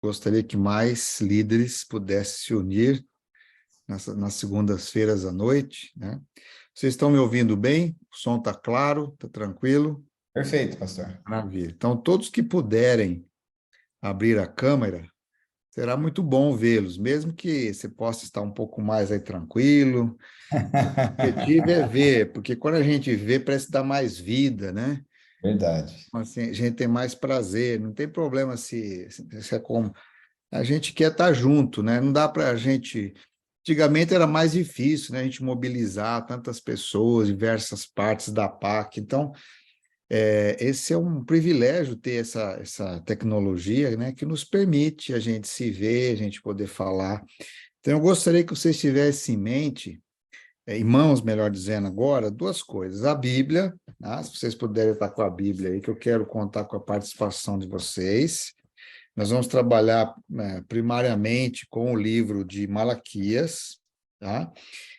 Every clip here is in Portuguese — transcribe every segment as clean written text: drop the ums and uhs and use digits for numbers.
Gostaria que mais líderes pudessem se unir nas segundas-feiras à noite, né? Vocês estão me ouvindo bem? O som está claro, está tranquilo? Perfeito, pastor. Maravilha. Então, todos que puderem abrir a câmera, será muito bom vê-los, mesmo que você possa estar um pouco mais aí tranquilo. O objetivo é ver, porque quando a gente vê, parece dar mais vida, né? Verdade. Assim, a gente tem mais prazer, não tem problema se é como. A gente quer estar junto, né? Não dá para a gente. Antigamente era mais difícil, né? A gente mobilizar tantas pessoas, diversas partes da PAC. Então, esse é um privilégio ter essa tecnologia, né? Que nos permite a gente se ver, a gente poder falar. Então, eu gostaria que vocês tivessem em mente, em mãos, melhor dizendo agora, duas coisas. A Bíblia, tá? Se vocês puderem estar com a Bíblia aí, que eu quero contar com a participação de vocês. Nós vamos trabalhar primariamente com o livro de Malaquias, tá?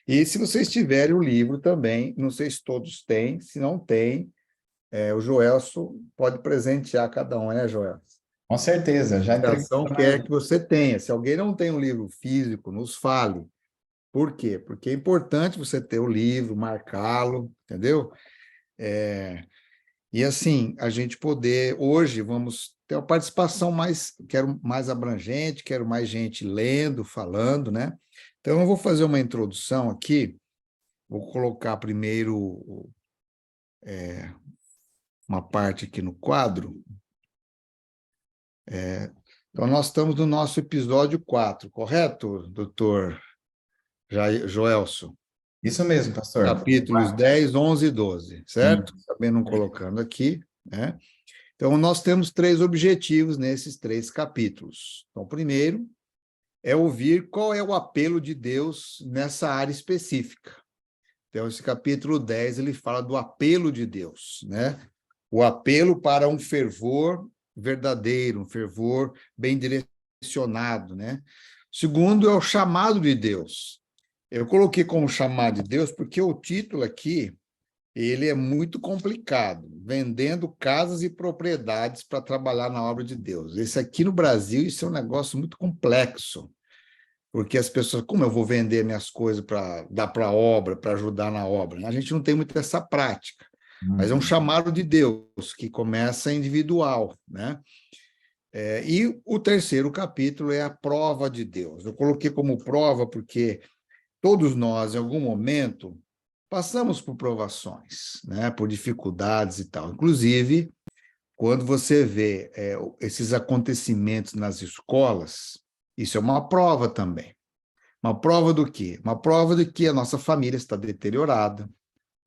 E se vocês tiverem o livro também, não sei se todos têm, se não tem, o Joelso pode presentear cada um, né, Joelso? Com certeza, já A entreguei. ação quer que você tenha. Se alguém não tem um livro físico, nos fale. Por quê? Porque é importante você ter o livro, marcá-lo, entendeu? E assim, a gente poder, hoje, vamos ter uma participação mais, quero mais abrangente, quero mais gente lendo, falando, né? Então, eu vou fazer uma introdução aqui, vou colocar primeiro uma parte aqui no quadro. Então, nós estamos no nosso episódio 4, correto, doutor Joelson? Isso mesmo, pastor. Capítulos 10, 11 e 12, Sim. certo? Acabei não colocando aqui, né? Então, nós temos três objetivos nesses três capítulos. Então, primeiro, é ouvir qual é o apelo de Deus nessa área específica. Então, esse capítulo 10, ele fala do apelo de Deus, né? O apelo para um fervor verdadeiro, um fervor bem direcionado, né? Segundo, é o chamado de Deus. Eu coloquei como chamado de Deus porque o título aqui, ele é muito complicado, vendendo casas e propriedades para trabalhar na obra de Deus. Esse aqui no Brasil, isso é um negócio muito complexo, porque as pessoas, como eu vou vender minhas coisas para dar para a obra, para ajudar na obra? A gente não tem muito essa prática, mas é um Uhum. chamado de Deus que começa individual, né? E o terceiro capítulo é a prova de Deus. Eu coloquei como prova porque todos nós, em algum momento, passamos por provações, né? Por dificuldades e tal. Inclusive, quando você vê esses acontecimentos nas escolas, isso é uma prova também. Uma prova do quê? Uma prova de que a nossa família está deteriorada,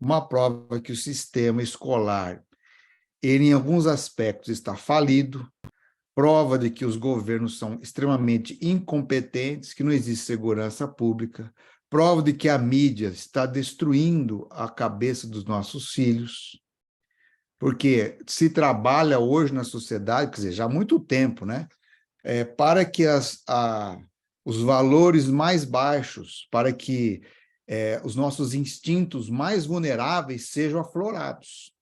uma prova que o sistema escolar, ele, em alguns aspectos, está falido, prova de que os governos são extremamente incompetentes, que não existe segurança pública, prova de que a mídia está destruindo a cabeça dos nossos filhos, porque se trabalha hoje na sociedade, quer dizer, já há muito tempo, né? Para que os valores mais baixos, para que os nossos instintos mais vulneráveis sejam aflorados.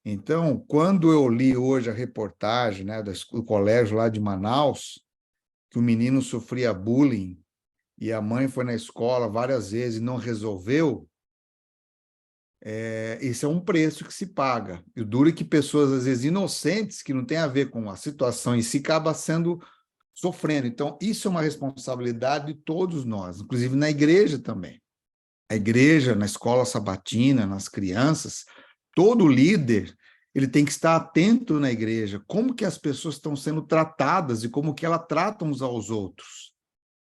Então, quando eu li hoje a reportagem, né, do colégio lá de Manaus, que o menino sofria bullying e a mãe foi na escola várias vezes e não resolveu, esse é um preço que se paga. E o duro é que pessoas, às vezes, inocentes, que não tem a ver com a situação em si, acabam sendo sofrendo. Então, isso é uma responsabilidade de todos nós, inclusive na igreja também. A igreja, na escola sabatina, nas crianças, todo líder, ele tem que estar atento na igreja, como que as pessoas estão sendo tratadas e como que elas tratam uns aos outros.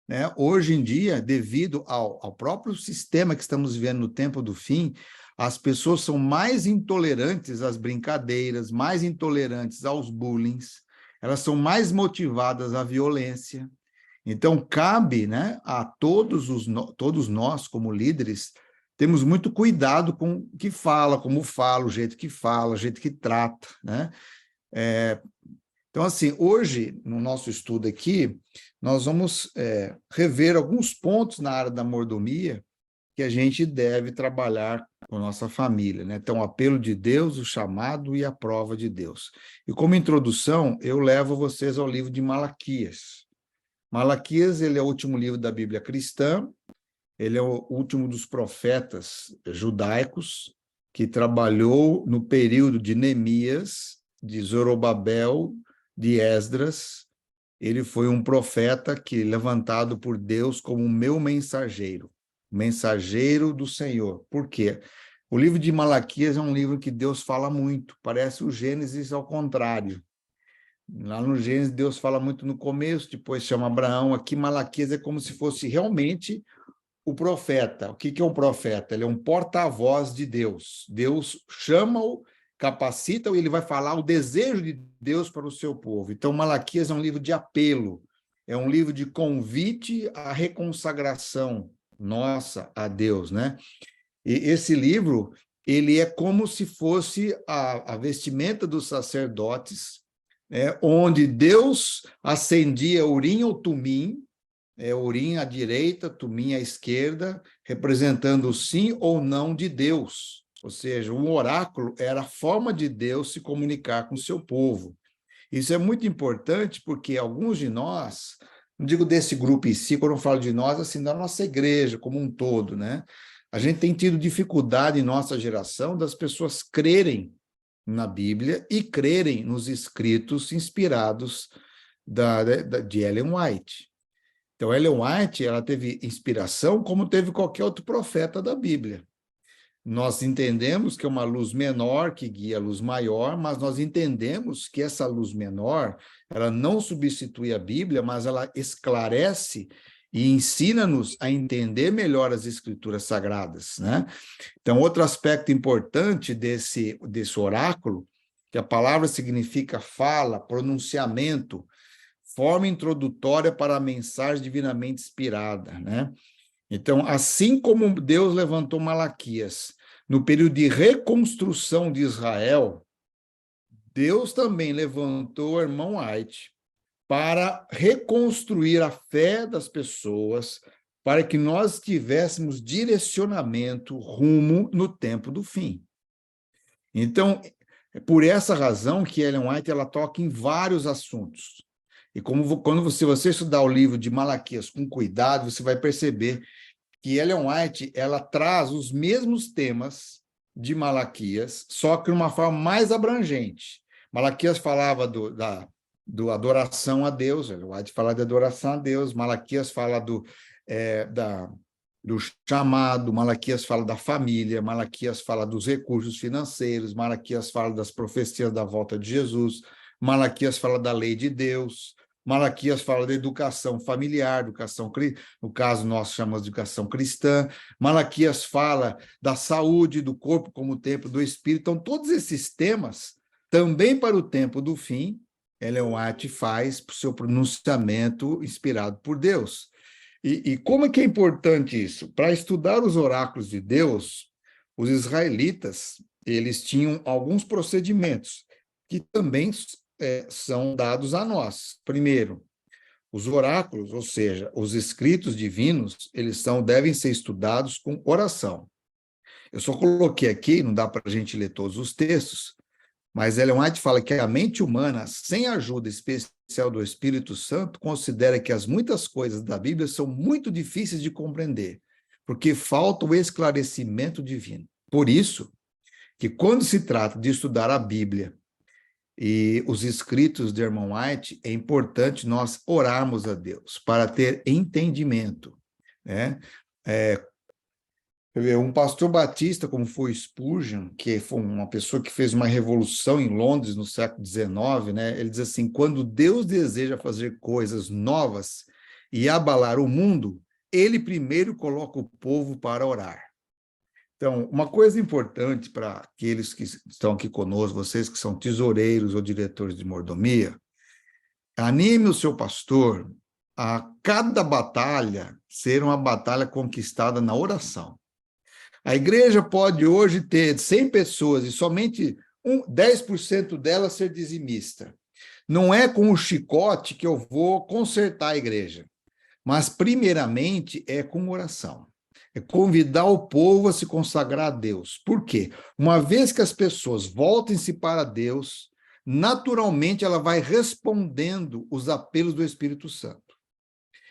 Né? Hoje em dia, devido ao próprio sistema que estamos vivendo no tempo do fim, as pessoas são mais intolerantes às brincadeiras, mais intolerantes aos bullying, elas são mais motivadas à violência. Então, cabe, né, a todos nós, como líderes, temos muito cuidado com o que fala, como fala, o jeito que fala, o jeito que trata, né? Então, assim, hoje, no nosso estudo aqui, nós vamos rever alguns pontos na área da mordomia que a gente deve trabalhar com a nossa família, né? Então, o apelo de Deus, o chamado e a prova de Deus. E como introdução, eu levo vocês ao livro de Malaquias. Malaquias, ele é o último livro da Bíblia cristã, ele é o último dos profetas judaicos que trabalhou no período de Neemias, de Zorobabel, de Esdras. Ele foi um profeta que levantado por Deus como meu mensageiro do Senhor. Por quê? O livro de Malaquias é um livro que Deus fala muito, parece o Gênesis ao contrário. Lá no Gênesis, Deus fala muito no começo, depois chama Abraão. Aqui, Malaquias é como se fosse realmente o profeta. O que é um profeta? Ele é um porta-voz de Deus. Deus chama-o, capacita-o e ele vai falar o desejo de Deus para o seu povo. Então, Malaquias é um livro de apelo, é um livro de convite à reconsagração nossa a Deus, né? E esse livro, ele é como se fosse a vestimenta dos sacerdotes, né, onde Deus acendia Urim ou Tumim, Urim à direita, Tumim à esquerda, representando o sim ou não de Deus. Ou seja, um oráculo era a forma de Deus se comunicar com o seu povo. Isso é muito importante porque alguns de nós, não digo desse grupo em si, quando eu falo de nós, assim, da nossa igreja como um todo, né? A gente tem tido dificuldade em nossa geração das pessoas crerem na Bíblia e crerem nos escritos inspirados de Ellen White. Então, Ellen White, ela teve inspiração como teve qualquer outro profeta da Bíblia. Nós entendemos que é uma luz menor que guia a luz maior, mas nós entendemos que essa luz menor, ela não substitui a Bíblia, mas ela esclarece e ensina-nos a entender melhor as escrituras sagradas, né? Então, outro aspecto importante desse oráculo, que a palavra significa fala, pronunciamento, forma introdutória para a mensagem divinamente inspirada, né? Então, assim como Deus levantou Malaquias no período de reconstrução de Israel, Deus também levantou o irmão White para reconstruir a fé das pessoas, para que nós tivéssemos direcionamento, rumo no tempo do fim. Então, é por essa razão que Ellen White ela toca em vários assuntos. E quando você estudar o livro de Malaquias com cuidado, você vai perceber que Ellen White ela traz os mesmos temas de Malaquias, só que de uma forma mais abrangente. Malaquias falava do adoração a Deus, Ellen White fala de adoração a Deus, Malaquias fala do chamado, Malaquias fala da família, Malaquias fala dos recursos financeiros, Malaquias fala das profecias da volta de Jesus, Malaquias fala da lei de Deus, Malaquias fala da educação familiar, no caso nós chamamos de educação cristã, Malaquias fala da saúde do corpo como templo do Espírito. Então, todos esses temas, também para o tempo do fim, Ellen White faz o seu pronunciamento inspirado por Deus. E como é que é importante isso? Para estudar os oráculos de Deus, os israelitas, eles tinham alguns procedimentos que também são dados a nós. Primeiro, os oráculos, ou seja, os escritos divinos, devem ser estudados com oração. Eu só coloquei aqui, não dá para a gente ler todos os textos, mas Ellen White fala que a mente humana, sem a ajuda especial do Espírito Santo, considera que as muitas coisas da Bíblia são muito difíceis de compreender, porque falta o esclarecimento divino. Por isso, que quando se trata de estudar a Bíblia e os escritos de irmão White, é importante nós orarmos a Deus para ter entendimento, né? Um pastor batista, como foi Spurgeon, que foi uma pessoa que fez uma revolução em Londres no século XIX, né? Ele diz assim, quando Deus deseja fazer coisas novas e abalar o mundo, ele primeiro coloca o povo para orar. Então, uma coisa importante para aqueles que estão aqui conosco, vocês que são tesoureiros ou diretores de mordomia, anime o seu pastor a cada batalha ser uma batalha conquistada na oração. A igreja pode hoje ter 100 pessoas e somente 10% delas ser dizimista. Não é com o chicote que eu vou consertar a igreja, mas primeiramente é com oração. É convidar o povo a se consagrar a Deus. Por quê? Uma vez que as pessoas voltem-se para Deus, naturalmente ela vai respondendo os apelos do Espírito Santo.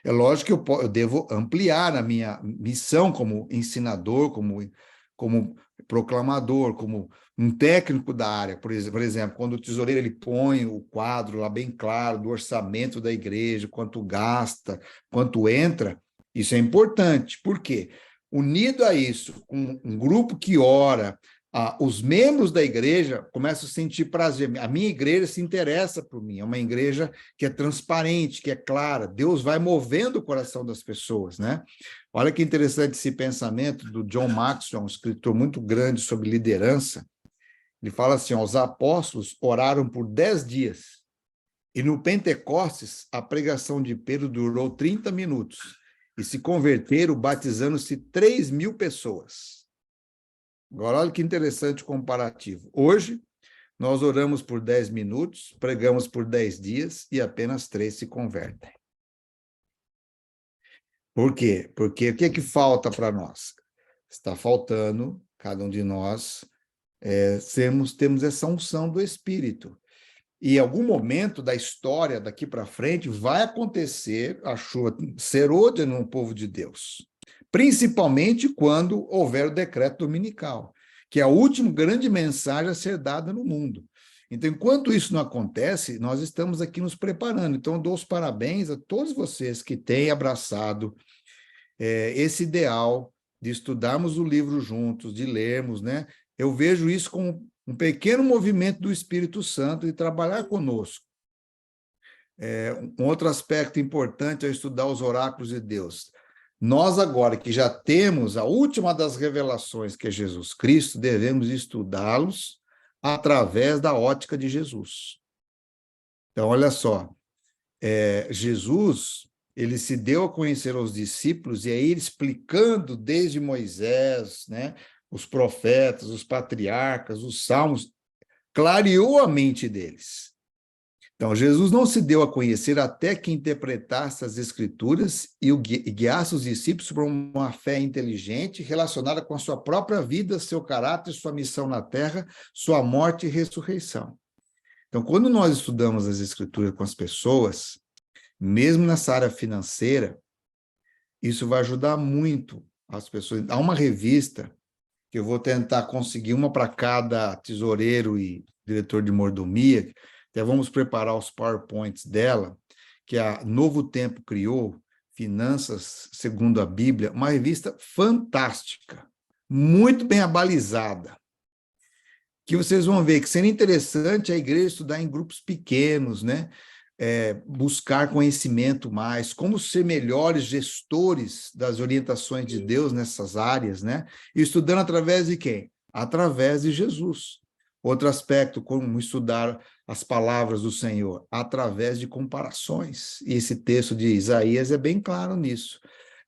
É lógico que eu devo ampliar a minha missão como ensinador, como proclamador, como um técnico da área. Por exemplo, quando o tesoureiro ele põe o quadro lá bem claro do orçamento da igreja, quanto gasta, quanto entra, isso é importante. Por quê? Unido a isso, um grupo que ora, os membros da igreja começam a sentir prazer. A minha igreja se interessa por mim, é uma igreja que é transparente, que é clara. Deus vai movendo o coração das pessoas, né? Olha que interessante esse pensamento do John Maxwell, um escritor muito grande sobre liderança. Ele fala assim, ó, os apóstolos oraram por 10 dias, e no Pentecostes, a pregação de Pedro durou 30 minutos, e se converteram, batizando-se 3.000 pessoas. Agora, olha que interessante o comparativo. Hoje, nós oramos por 10 minutos, pregamos por 10 dias e apenas 3 se convertem. Por quê? Porque o que é que falta para nós? Está faltando, cada um de nós, temos essa unção do Espírito. E em algum momento da história, daqui para frente, vai acontecer a chuva serôdia no povo de Deus. Principalmente quando houver o decreto dominical, que é a última grande mensagem a ser dada no mundo. Então, enquanto isso não acontece, nós estamos aqui nos preparando. Então, eu dou os parabéns a todos vocês que têm abraçado esse ideal de estudarmos o livro juntos, de lermos, né? Eu vejo isso como um pequeno movimento do Espírito Santo de trabalhar conosco. Um outro aspecto importante é estudar os oráculos de Deus. Nós agora que já temos a última das revelações, que é Jesus Cristo, devemos estudá-los através da ótica de Jesus. Então, olha só, Jesus, ele se deu a conhecer aos discípulos, e aí ele explicando desde Moisés, né, os profetas, os patriarcas, os salmos, clareou a mente deles. Então, Jesus não se deu a conhecer até que interpretasse as Escrituras e guiasse os discípulos para uma fé inteligente relacionada com a sua própria vida, seu caráter, sua missão na terra, sua morte e ressurreição. Então, quando nós estudamos as Escrituras com as pessoas, mesmo nessa área financeira, isso vai ajudar muito as pessoas. Há uma revista que eu vou tentar conseguir uma para cada tesoureiro e diretor de mordomia. Até vamos preparar os PowerPoints dela, que a Novo Tempo criou, Finanças segundo a Bíblia, uma revista fantástica, muito bem abalizada, que vocês vão ver que seria interessante a igreja estudar em grupos pequenos, né? Buscar conhecimento mais, como ser melhores gestores das orientações de Deus nessas áreas, né? E estudando através de quem? Através de Jesus. Outro aspecto, como estudar as palavras do Senhor, através de comparações. E esse texto de Isaías é bem claro nisso,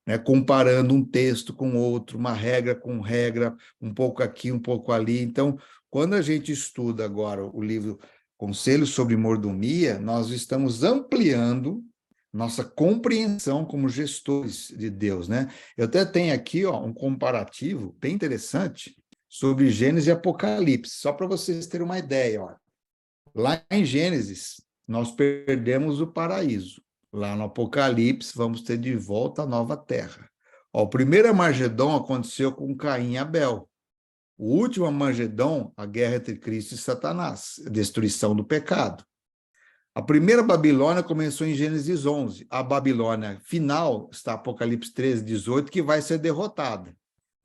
né? Comparando um texto com outro, uma regra com regra, um pouco aqui, um pouco ali. Então, quando a gente estuda agora o livro Conselhos sobre Mordomia, nós estamos ampliando nossa compreensão como gestores de Deus, né? Eu até tenho aqui, ó, um comparativo bem interessante sobre Gênesis e Apocalipse, só para vocês terem uma ideia, ó. Lá em Gênesis, nós perdemos o paraíso. Lá no Apocalipse, vamos ter de volta a nova terra. Ó, o primeiro Armagedon aconteceu com Caim e Abel. O último Armagedon, a guerra entre Cristo e Satanás, a destruição do pecado. A primeira Babilônia começou em Gênesis 11. A Babilônia final está Apocalipse 13, 18, que vai ser derrotada.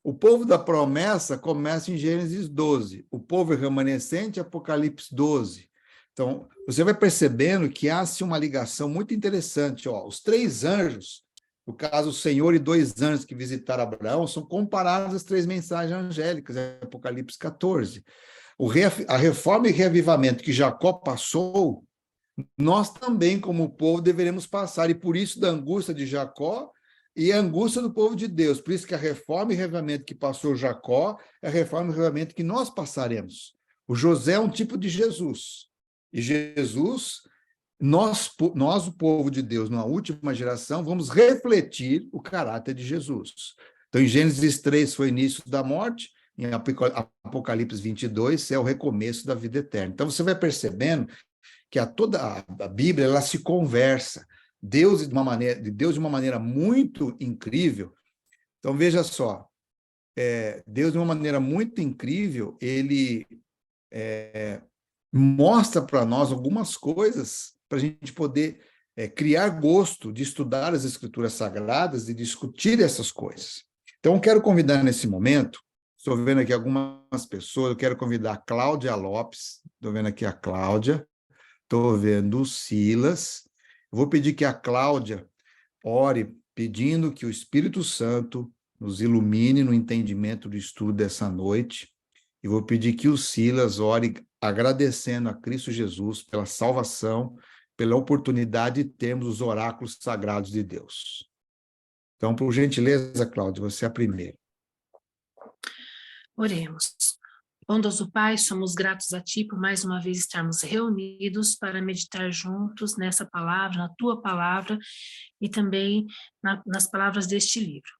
O povo da promessa começa em Gênesis 12. O povo remanescente, Apocalipse 12. Então, você vai percebendo que há-se uma ligação muito interessante. Ó, os 3 anjos, no caso, o Senhor e 2 anjos que visitaram Abraão, são comparados às 3 mensagens angélicas, Apocalipse 14. A reforma e reavivamento que Jacó passou, nós também, como povo, deveremos passar, e por isso da angústia de Jacó e a angústia do povo de Deus. Por isso que a reforma e reavivamento que passou Jacó é a reforma e reavivamento que nós passaremos. O José é um tipo de Jesus. E Jesus, nós, o povo de Deus, na última geração, vamos refletir o caráter de Jesus. Então, em Gênesis 3 foi o início da morte, em Apocalipse 22 é o recomeço da vida eterna. Então, você vai percebendo que toda a Bíblia ela se conversa. Deus de uma maneira muito incrível. Então, veja só, Deus de uma maneira muito incrível, ele mostra para nós algumas coisas para a gente poder criar gosto de estudar as Escrituras Sagradas e discutir essas coisas. Então, eu quero convidar nesse momento, estou vendo aqui algumas pessoas, eu quero convidar a Cláudia Lopes, estou vendo aqui a Cláudia, estou vendo o Silas, eu vou pedir que a Cláudia ore, pedindo que o Espírito Santo nos ilumine no entendimento do estudo dessa noite, e vou pedir que o Silas ore agradecendo a Cristo Jesus pela salvação, pela oportunidade de termos os oráculos sagrados de Deus. Então, por gentileza, Cláudia, você é a primeira. Oremos. Bondoso Pai, somos gratos a Ti por mais uma vez estarmos reunidos para meditar juntos nessa palavra, na Tua palavra e também nas palavras deste livro.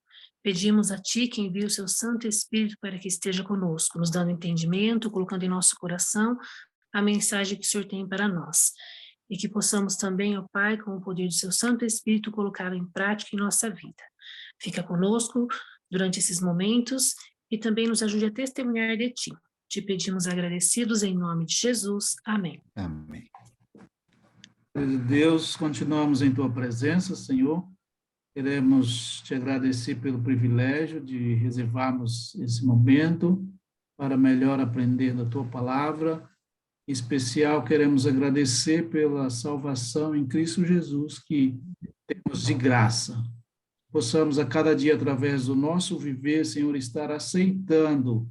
Pedimos a Ti que envie o Seu Santo Espírito para que esteja conosco, nos dando entendimento, colocando em nosso coração a mensagem que o Senhor tem para nós. E que possamos também, ó Pai, com o poder do Seu Santo Espírito, colocá-lo em prática em nossa vida. Fica conosco durante esses momentos e também nos ajude a testemunhar de Ti. Te pedimos agradecidos em nome de Jesus. Amém. Amém. Deus, continuamos em Tua presença, Senhor. Queremos Te agradecer pelo privilégio de reservarmos esse momento para melhor aprender da Tua palavra. Em especial, queremos agradecer pela salvação em Cristo Jesus que temos de graça. Possamos a cada dia, através do nosso viver, Senhor, estar aceitando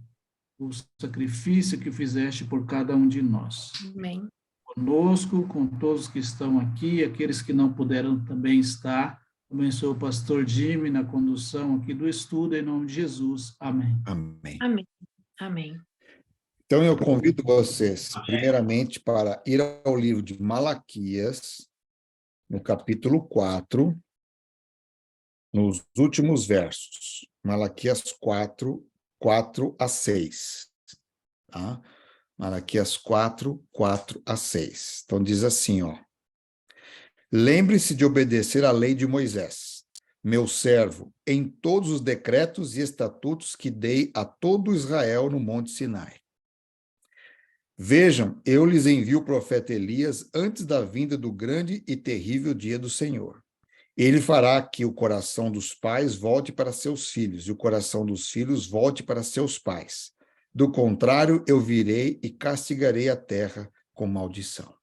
o sacrifício que fizeste por cada um de nós. Amém. Conosco, com todos que estão aqui, aqueles que não puderam também estar. Abençoe o pastor Jimmy na condução aqui do estudo, em nome de Jesus. Amém. Amém. Amém. Amém. Então, eu convido vocês, primeiramente, para ir ao livro de Malaquias, no capítulo 4, nos últimos versos. Malaquias 4, 4 a 6. Tá? Malaquias 4, 4 a 6. Então, diz assim, ó. Lembre-se de obedecer à lei de Moisés, meu servo, em todos os decretos e estatutos que dei a todo Israel no Monte Sinai. Vejam, eu lhes envio o profeta Elias antes da vinda do grande e terrível dia do Senhor. Ele fará que o coração dos pais volte para seus filhos e o coração dos filhos volte para seus pais. Do contrário, eu virei e castigarei a terra com maldição.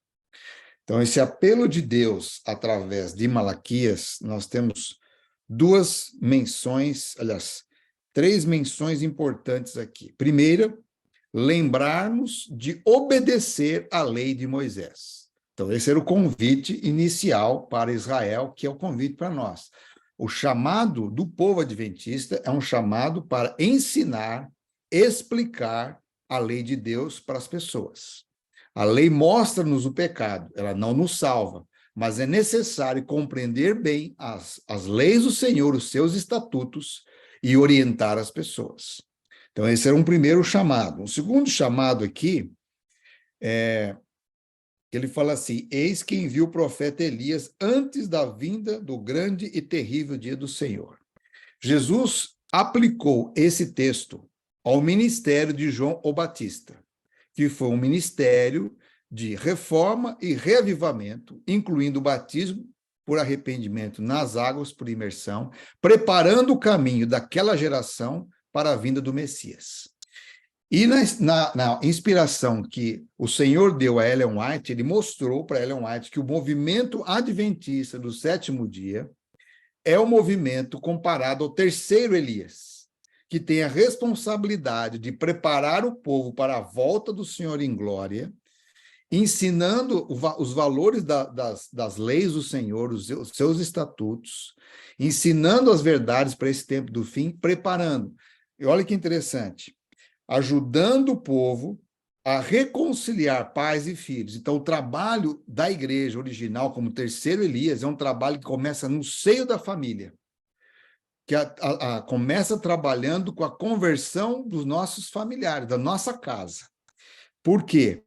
Então, esse apelo de Deus através de Malaquias, nós temos duas menções, aliás, três menções importantes aqui. Primeira, lembrar-nos de obedecer à lei de Moisés. Então, esse era o convite inicial para Israel, que é o convite para nós. O chamado do povo adventista é um chamado para ensinar, explicar a lei de Deus para as pessoas. A lei mostra-nos o pecado, ela não nos salva, mas é necessário compreender bem as leis do Senhor, os seus estatutos, e orientar as pessoas. Então, esse era um primeiro chamado. Um segundo chamado aqui ele fala assim, eis que envia o profeta Elias antes da vinda do grande e terrível dia do Senhor. Jesus aplicou esse texto ao ministério de João o Batista, que foi um ministério de reforma e reavivamento, incluindo o batismo por arrependimento nas águas por imersão, preparando o caminho daquela geração para a vinda do Messias. E na inspiração que o Senhor deu a Ellen White, ele mostrou para Ellen White que o movimento adventista do sétimo dia é o movimento comparado ao terceiro Elias, que tem a responsabilidade de preparar o povo para a volta do Senhor em glória, ensinando os valores das leis do Senhor, os seus estatutos, ensinando as verdades para esse tempo do fim, preparando. E olha que interessante, ajudando o povo a reconciliar pais e filhos. Então, o trabalho da igreja original, como terceiro Elias, é um trabalho que começa no seio da família, que começa trabalhando com a conversão dos nossos familiares, da nossa casa. Por quê?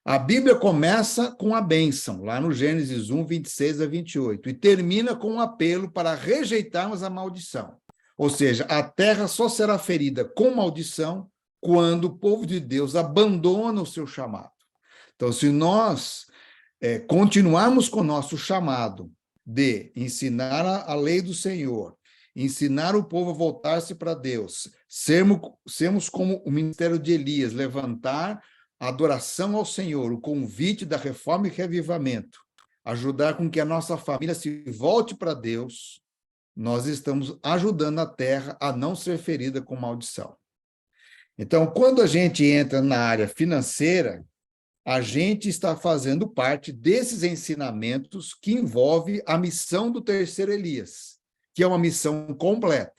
A Bíblia começa com a bênção, lá no Gênesis 1, 26 a 28, e termina com um apelo para rejeitarmos a maldição. Ou seja, a terra só será ferida com maldição quando o povo de Deus abandona o seu chamado. Então, se nós continuarmos com o nosso chamado de ensinar a lei do Senhor, ensinar o povo a voltar-se para Deus, sermos como o ministério de Elias, levantar a adoração ao Senhor, o convite da reforma e reavivamento, ajudar com que a nossa família se volte para Deus, nós estamos ajudando a terra a não ser ferida com maldição. Então, quando a gente entra na área financeira, a gente está fazendo parte desses ensinamentos que envolve a missão do terceiro Elias, que é uma missão completa.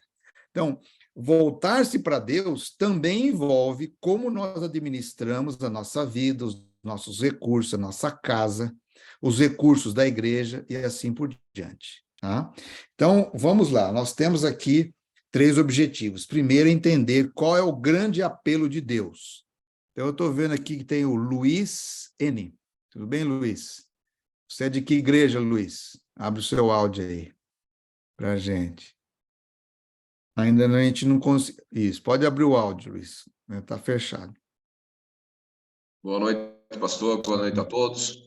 Então, voltar-se para Deus também envolve como nós administramos a nossa vida, os nossos recursos, a nossa casa, os recursos da igreja e assim por diante. Tá? Então, vamos lá. Nós temos aqui 3 objetivos. Primeiro, entender qual é o grande apelo de Deus. Então, eu estou vendo aqui que tem o Luiz N. Tudo bem, Luiz? Você é de que igreja, Luiz? Abre o seu áudio aí para a gente. Ainda a gente não consegue. Isso, pode abrir o áudio, Luiz. Está fechado. Boa noite, pastor. Boa noite a todos.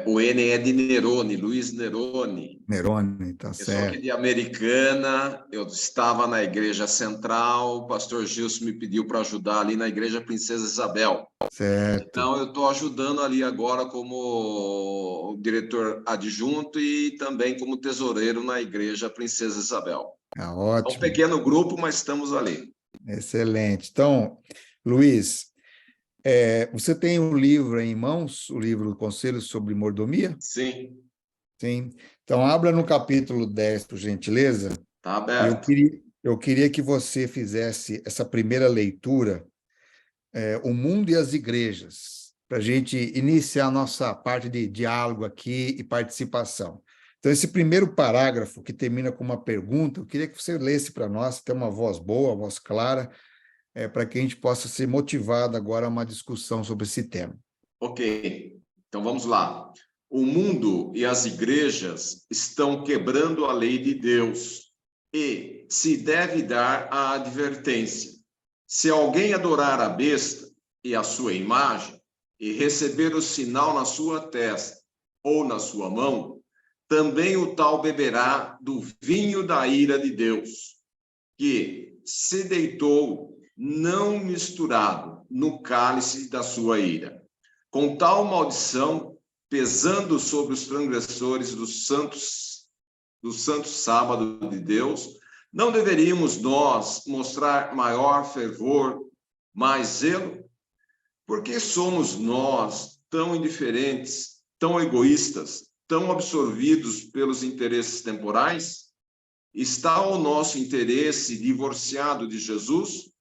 O N é de Nerone, Luiz Nerone. Nerone, tá Eu certo. sou aqui de Americana, eu estava na Igreja Central, o pastor Gilson me pediu para ajudar ali na Igreja Princesa Isabel. Certo. Então, eu estou ajudando ali agora como diretor adjunto e também como tesoureiro na Igreja Princesa Isabel. Ótimo. É um pequeno grupo, mas estamos ali. Excelente. Então, Luiz, você tem um livro em mãos, o livro Conselhos sobre Mordomia? Sim. Sim. Então, abra no capítulo 10, por gentileza. Está aberto. Eu queria que você fizesse essa primeira leitura, O Mundo e as Igrejas, para a gente iniciar a nossa parte de diálogo aqui e participação. Então, esse primeiro parágrafo, que termina com uma pergunta, eu queria que você lesse para nós, ter uma voz boa, uma voz clara, para que a gente possa ser motivado agora a uma discussão sobre esse tema. Ok, então vamos lá. O mundo e as igrejas estão quebrando a lei de Deus e se deve dar a advertência. Se alguém adorar a besta e a sua imagem e receber o sinal na sua testa ou na sua mão, também o tal beberá do vinho da ira de Deus, que se deitou não misturado no cálice da sua ira. Com tal maldição, pesando sobre os transgressores do santo sábado de Deus, não deveríamos nós mostrar maior fervor, mais zelo? Por que somos nós tão indiferentes, tão egoístas, tão absorvidos pelos interesses temporais? Está o nosso interesse divorciado de Jesus?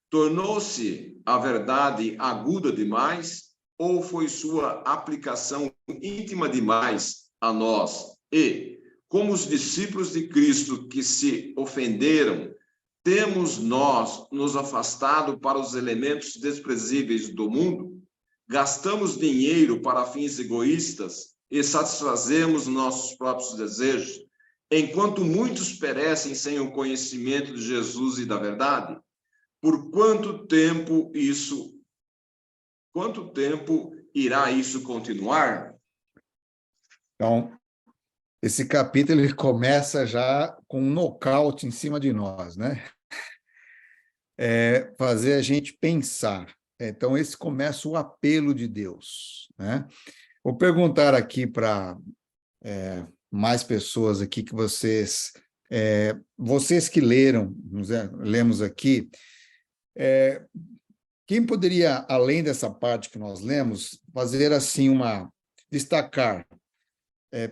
Tornou-se a verdade aguda demais ou foi sua aplicação íntima demais a nós? E, como os discípulos de Cristo que se ofenderam, temos nós nos afastado para os elementos desprezíveis do mundo? Gastamos dinheiro para fins egoístas e satisfazemos nossos próprios desejos, enquanto muitos perecem sem o conhecimento de Jesus e da verdade? Por quanto tempo irá isso continuar? Então, esse capítulo ele começa já com um nocaute em cima de nós, né? Fazer a gente pensar. Então, esse começa o apelo de Deus, né? Vou perguntar aqui para mais pessoas aqui que vocês que lemos aqui, quem poderia, além dessa parte que nós lemos, fazer assim destacar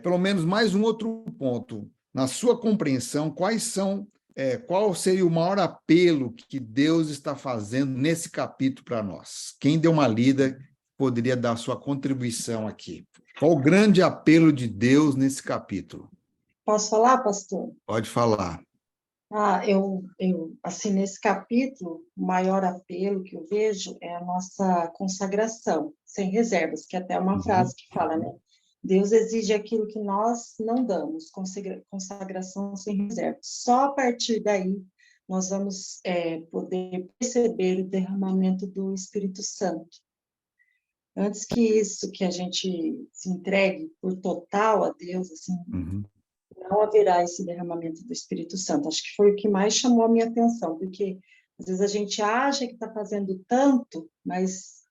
pelo menos mais um outro ponto, na sua compreensão, qual seria o maior apelo que Deus está fazendo nesse capítulo para nós? Quem deu uma lida poderia dar sua contribuição aqui. Qual o grande apelo de Deus nesse capítulo? Posso falar, pastor? Pode falar. Assim, nesse capítulo, o maior apelo que eu vejo é a nossa consagração, sem reservas, que é até uma frase que fala, né? Deus exige aquilo que nós não damos, consagração sem reservas. Só a partir daí nós vamos poder perceber o derramamento do Espírito Santo. Antes que isso, que a gente se entregue por total a Deus, assim, não haverá esse derramamento do Espírito Santo. Acho que foi o que mais chamou a minha atenção, porque às vezes a gente acha que está fazendo tanto, mas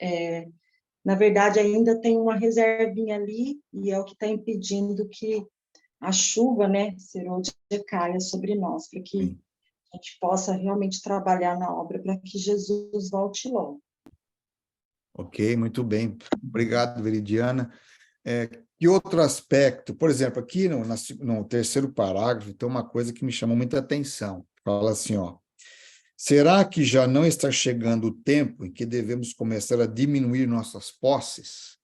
na verdade ainda tem uma reservinha ali, e é o que está impedindo que a chuva, né, serôdia, caia sobre nós, para que a gente possa realmente trabalhar na obra, para que Jesus volte logo. Ok, muito bem. Obrigado, Veridiana. Que outro aspecto? Por exemplo, aqui no terceiro parágrafo tem uma coisa que me chamou muita atenção. Fala assim, ó, será que já não está chegando o tempo em que devemos começar a diminuir nossas posses?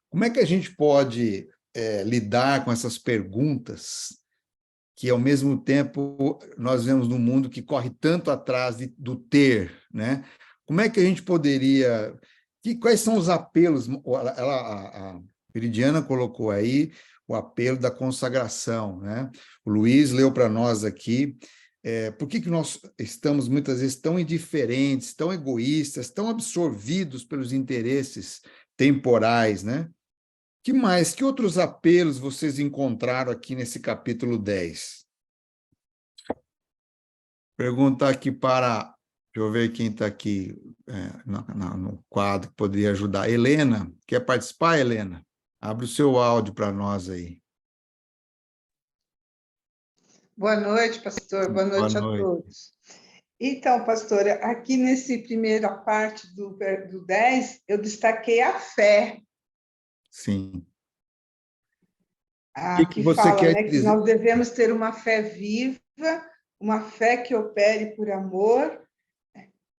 Como é que a gente pode lidar com essas perguntas que, ao mesmo tempo, nós vemos num mundo que corre tanto atrás do ter, né? Como é que a gente poderia... Quais são os apelos? A Veridiana colocou aí o apelo da consagração, né? O Luiz leu para nós aqui. Por que nós estamos, muitas vezes, tão indiferentes, tão egoístas, tão absorvidos pelos interesses temporais, né? Que mais? Que outros apelos vocês encontraram aqui nesse capítulo 10? Perguntar aqui para... Deixa eu ver quem está aqui no quadro que poderia ajudar. Helena, quer participar, Helena? Abre o seu áudio para nós aí. Boa noite, pastor. Boa noite a todos. Então, pastora, aqui nessa primeira parte do 10, eu destaquei a fé. Sim. Que você fala, quer dizer? Que nós devemos ter uma fé viva, uma fé que opere por amor.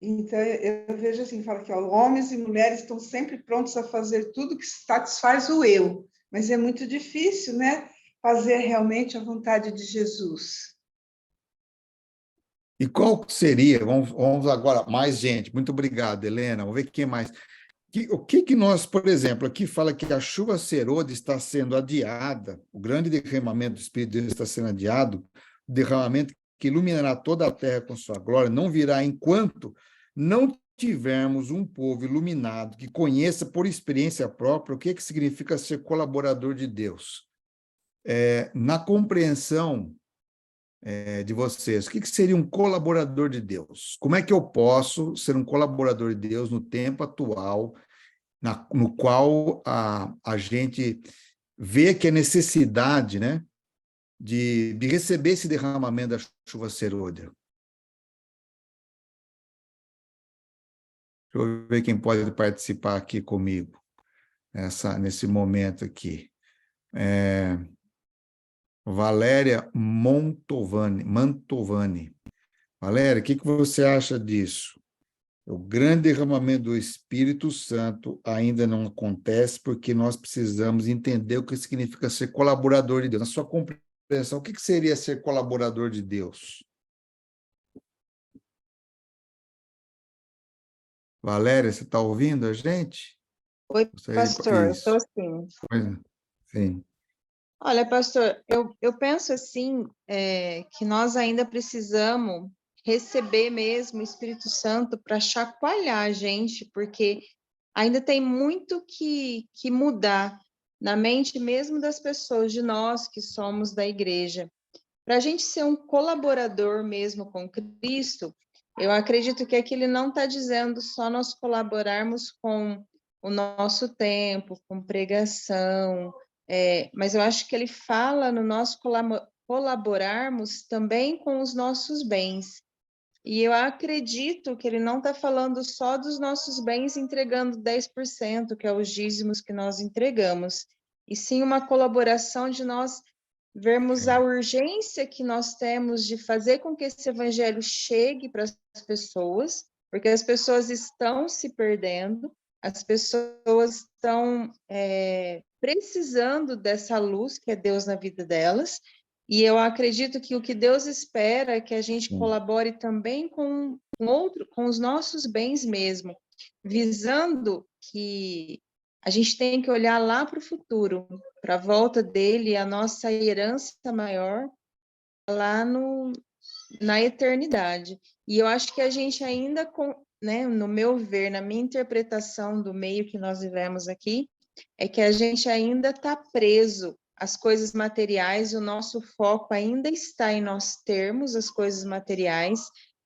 Então, eu vejo assim, fala que homens e mulheres estão sempre prontos a fazer tudo que satisfaz o eu, mas é muito difícil, né? Fazer realmente a vontade de Jesus. E qual seria? Vamos agora, mais gente. Muito obrigado, Helena. Vamos ver quem mais. O que nós, por exemplo, aqui fala que a chuva serôdia está sendo adiada, o grande derramamento do Espírito de Deus está sendo adiado, o derramamento que iluminará toda a terra com sua glória, não virá enquanto não tivermos um povo iluminado que conheça por experiência própria o que significa ser colaborador de Deus. Na compreensão de vocês, o que seria um colaborador de Deus? Como é que eu posso ser um colaborador de Deus no tempo atual, no qual a gente vê que a necessidade, né, de receber esse derramamento da chuva serôdia? Deixa eu ver quem pode participar aqui comigo nesse momento aqui. Valéria Mantovani. Valéria, o que você acha disso? O grande derramamento do Espírito Santo ainda não acontece porque nós precisamos entender o que significa ser colaborador de Deus. Na sua compreensão, o que seria ser colaborador de Deus? Valéria, você está ouvindo a gente? Oi, pastor, estou sim. Sim. Olha, pastor, eu penso assim, que nós ainda precisamos receber mesmo o Espírito Santo para chacoalhar a gente, porque ainda tem muito que mudar na mente mesmo das pessoas, de nós que somos da igreja. Para a gente ser um colaborador mesmo com Cristo, eu acredito que aqui ele não está dizendo só nós colaborarmos com o nosso tempo, com pregação, mas eu acho que ele fala no nós colaborarmos também com os nossos bens. E eu acredito que ele não está falando só dos nossos bens entregando 10%, que é os dízimos que nós entregamos, e sim uma colaboração de nós vermos a urgência que nós temos de fazer com que esse evangelho chegue para as pessoas, porque as pessoas estão se perdendo, as pessoas estão precisando dessa luz que é Deus na vida delas, E eu acredito que o que Deus espera é que a gente colabore também com os nossos bens mesmo, visando que a gente tem que olhar lá para o futuro, para a volta dele, a nossa herança maior lá na eternidade. E eu acho que a gente ainda, né, no meu ver, na minha interpretação do meio que nós vivemos aqui, é que a gente ainda está preso às coisas materiais, o nosso foco ainda está em nós termos as coisas materiais,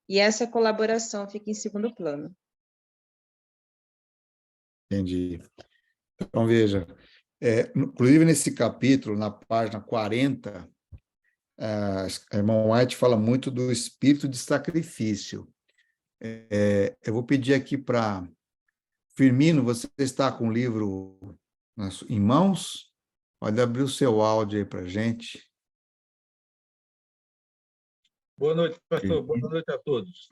e essa colaboração fica em segundo plano. Entendi. Então, veja, inclusive nesse capítulo, na página 40, a irmã White fala muito do espírito de sacrifício. Eu vou pedir aqui para Firmino, você está com o livro em mãos? Pode abrir o seu áudio aí para a gente. Boa noite, pastor. Boa noite a todos.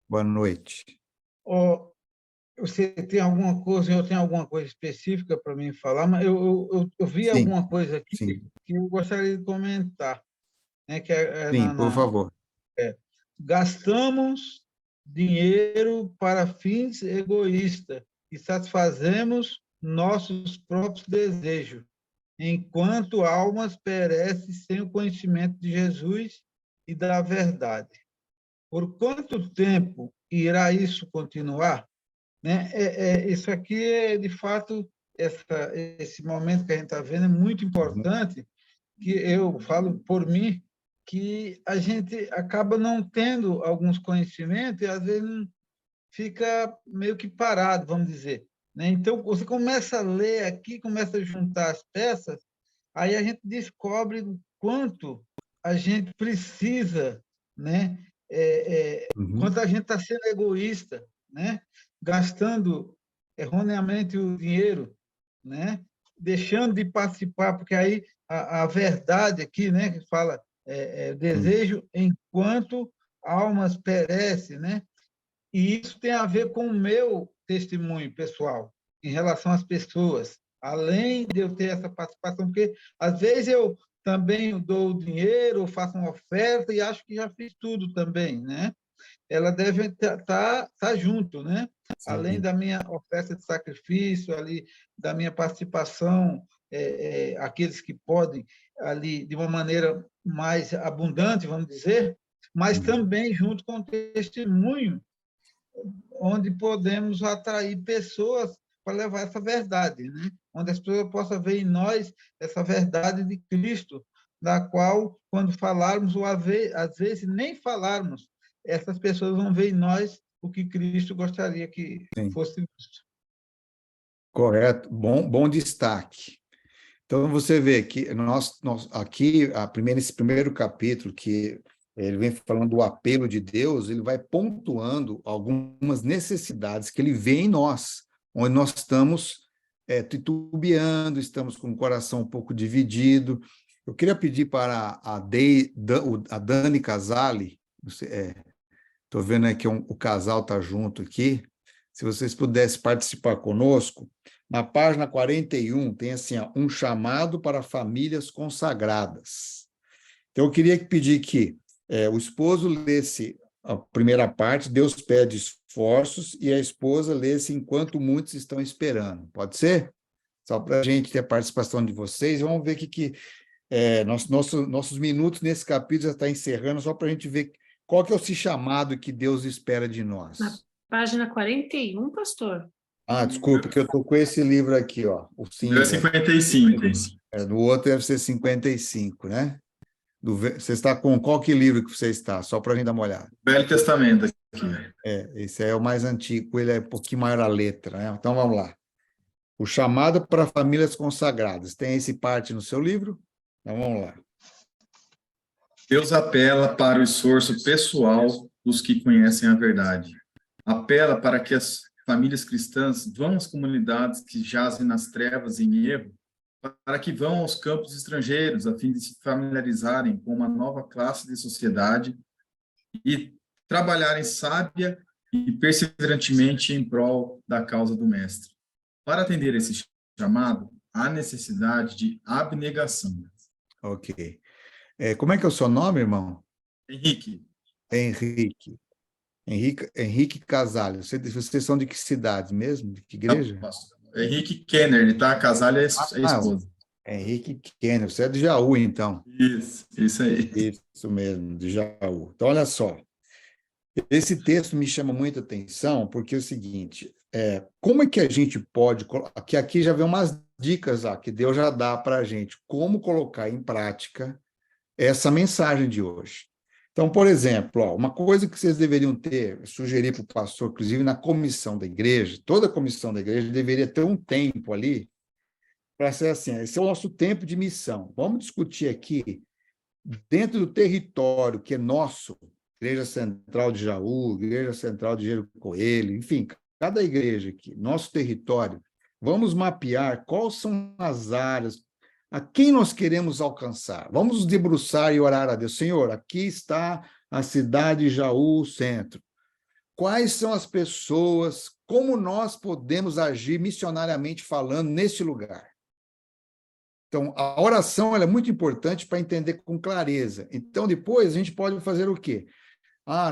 Boa noite. Você tem alguma coisa, eu tenho alguma coisa específica para mim falar, mas eu vi Sim, alguma coisa aqui sim. que eu gostaria de comentar, né? Que Sim, por favor. Gastamos dinheiro para fins egoístas e satisfazemos nossos próprios desejos, enquanto almas perecem sem o conhecimento de Jesus e da verdade. Por quanto tempo irá isso continuar? Né? Isso aqui de fato, esse momento que a gente está vendo é muito importante, que eu falo por mim, que a gente acaba não tendo alguns conhecimentos e, às vezes, fica meio que parado, vamos dizer. Né? Então, você começa a ler aqui, começa a juntar as peças, aí a gente descobre o quanto a gente precisa, né? Quanto a gente está sendo egoísta, né? Gastando erroneamente o dinheiro, né? Deixando de participar, porque aí a verdade aqui, né, que fala desejo enquanto almas perecem, né? E isso tem a ver com o meu testemunho pessoal em relação às pessoas, além de eu ter essa participação, porque às vezes eu também dou dinheiro, faço uma oferta e acho que já fiz tudo também, né? Ela deve estar junto, né? Sim. Além da minha oferta de sacrifício, ali da minha participação, aqueles que podem ali de uma maneira mais abundante, vamos dizer, mas também junto com o testemunho, onde podemos atrair pessoas para levar essa verdade, né? Onde as pessoas possam ver em nós essa verdade de Cristo, da qual, quando falarmos, ou às vezes nem falarmos, essas pessoas vão ver em nós o que Cristo gostaria que fosse visto. Correto, bom destaque. Então, você vê que nós aqui, esse primeiro capítulo, que ele vem falando do apelo de Deus, ele vai pontuando algumas necessidades que ele vê em nós, onde nós estamos titubeando, estamos com o coração um pouco dividido. Eu queria pedir para a Dani Casale, estou vendo aqui o casal está junto aqui, se vocês pudessem participar conosco. Na página 41 tem assim, um chamado para famílias consagradas. Então, eu queria pedir que o esposo lesse a primeira parte, Deus pede esforços, e a esposa lesse enquanto muitos estão esperando. Pode ser? Só para a gente ter a participação de vocês. Vamos ver nossos minutos nesse capítulo já está encerrando, só para a gente ver qual que é esse chamado que Deus espera de nós. Na página 41, pastor. Desculpa, que eu estou com esse livro aqui, ó. O cinza. É 55. No outro deve ser 55, né? Você está com qual que livro que você está? Só para a gente dar uma olhada. Velho Testamento aqui. Esse é o mais antigo, ele é um pouquinho maior a letra, né? Então vamos lá. O chamado para famílias consagradas. Tem esse parte no seu livro? Então vamos lá. Deus apela para o esforço pessoal dos que conhecem a verdade. Apela para que as famílias cristãs vão às comunidades que jazem nas trevas e em erro, para que vão aos campos estrangeiros, a fim de se familiarizarem com uma nova classe de sociedade e trabalharem sábia e perseverantemente em prol da causa do Mestre. Para atender esse chamado, há necessidade de abnegação. Ok. Como é que é o seu nome, irmão? Henrique. Henrique Casalho. Vocês são de que cidade mesmo? De que igreja? Henrique Kenner, tá? Casalho é esposa. Henrique Kenner. Você é de Jaú, então. Isso aí. Isso mesmo, de Jaú. Então, olha só. Esse texto me chama muita atenção, porque é o seguinte, como é que a gente pode... Aqui já vem umas dicas que Deus já dá para a gente, como colocar em prática essa mensagem de hoje. Então, por exemplo, uma coisa que vocês deveriam ter, sugerir para o pastor, inclusive na comissão da igreja, toda a comissão da igreja deveria ter um tempo ali para ser assim, esse é o nosso tempo de missão. Vamos discutir aqui, dentro do território que é nosso, Igreja Central de Jaú, Igreja Central de Gero Coelho, enfim, cada igreja aqui, nosso território, vamos mapear quais são as áreas, a quem nós queremos alcançar. Vamos nos debruçar e orar a Deus. Senhor, aqui está a cidade de Jaú Centro. Quais são as pessoas, como nós podemos agir missionariamente falando neste lugar? Então, a oração ela é muito importante para entender com clareza. Então, depois, a gente pode fazer o quê?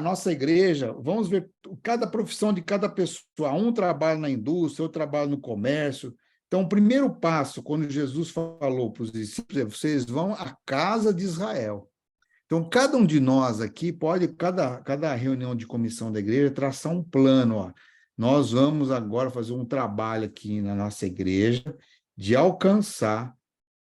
Nossa igreja, vamos ver cada profissão de cada pessoa. Um trabalha na indústria, outro trabalha no comércio. Então, o primeiro passo, quando Jesus falou para os discípulos, é: vocês vão à casa de Israel. Então, cada um de nós aqui pode, cada reunião de comissão da igreja, traçar um plano. Nós vamos agora fazer um trabalho aqui na nossa igreja de alcançar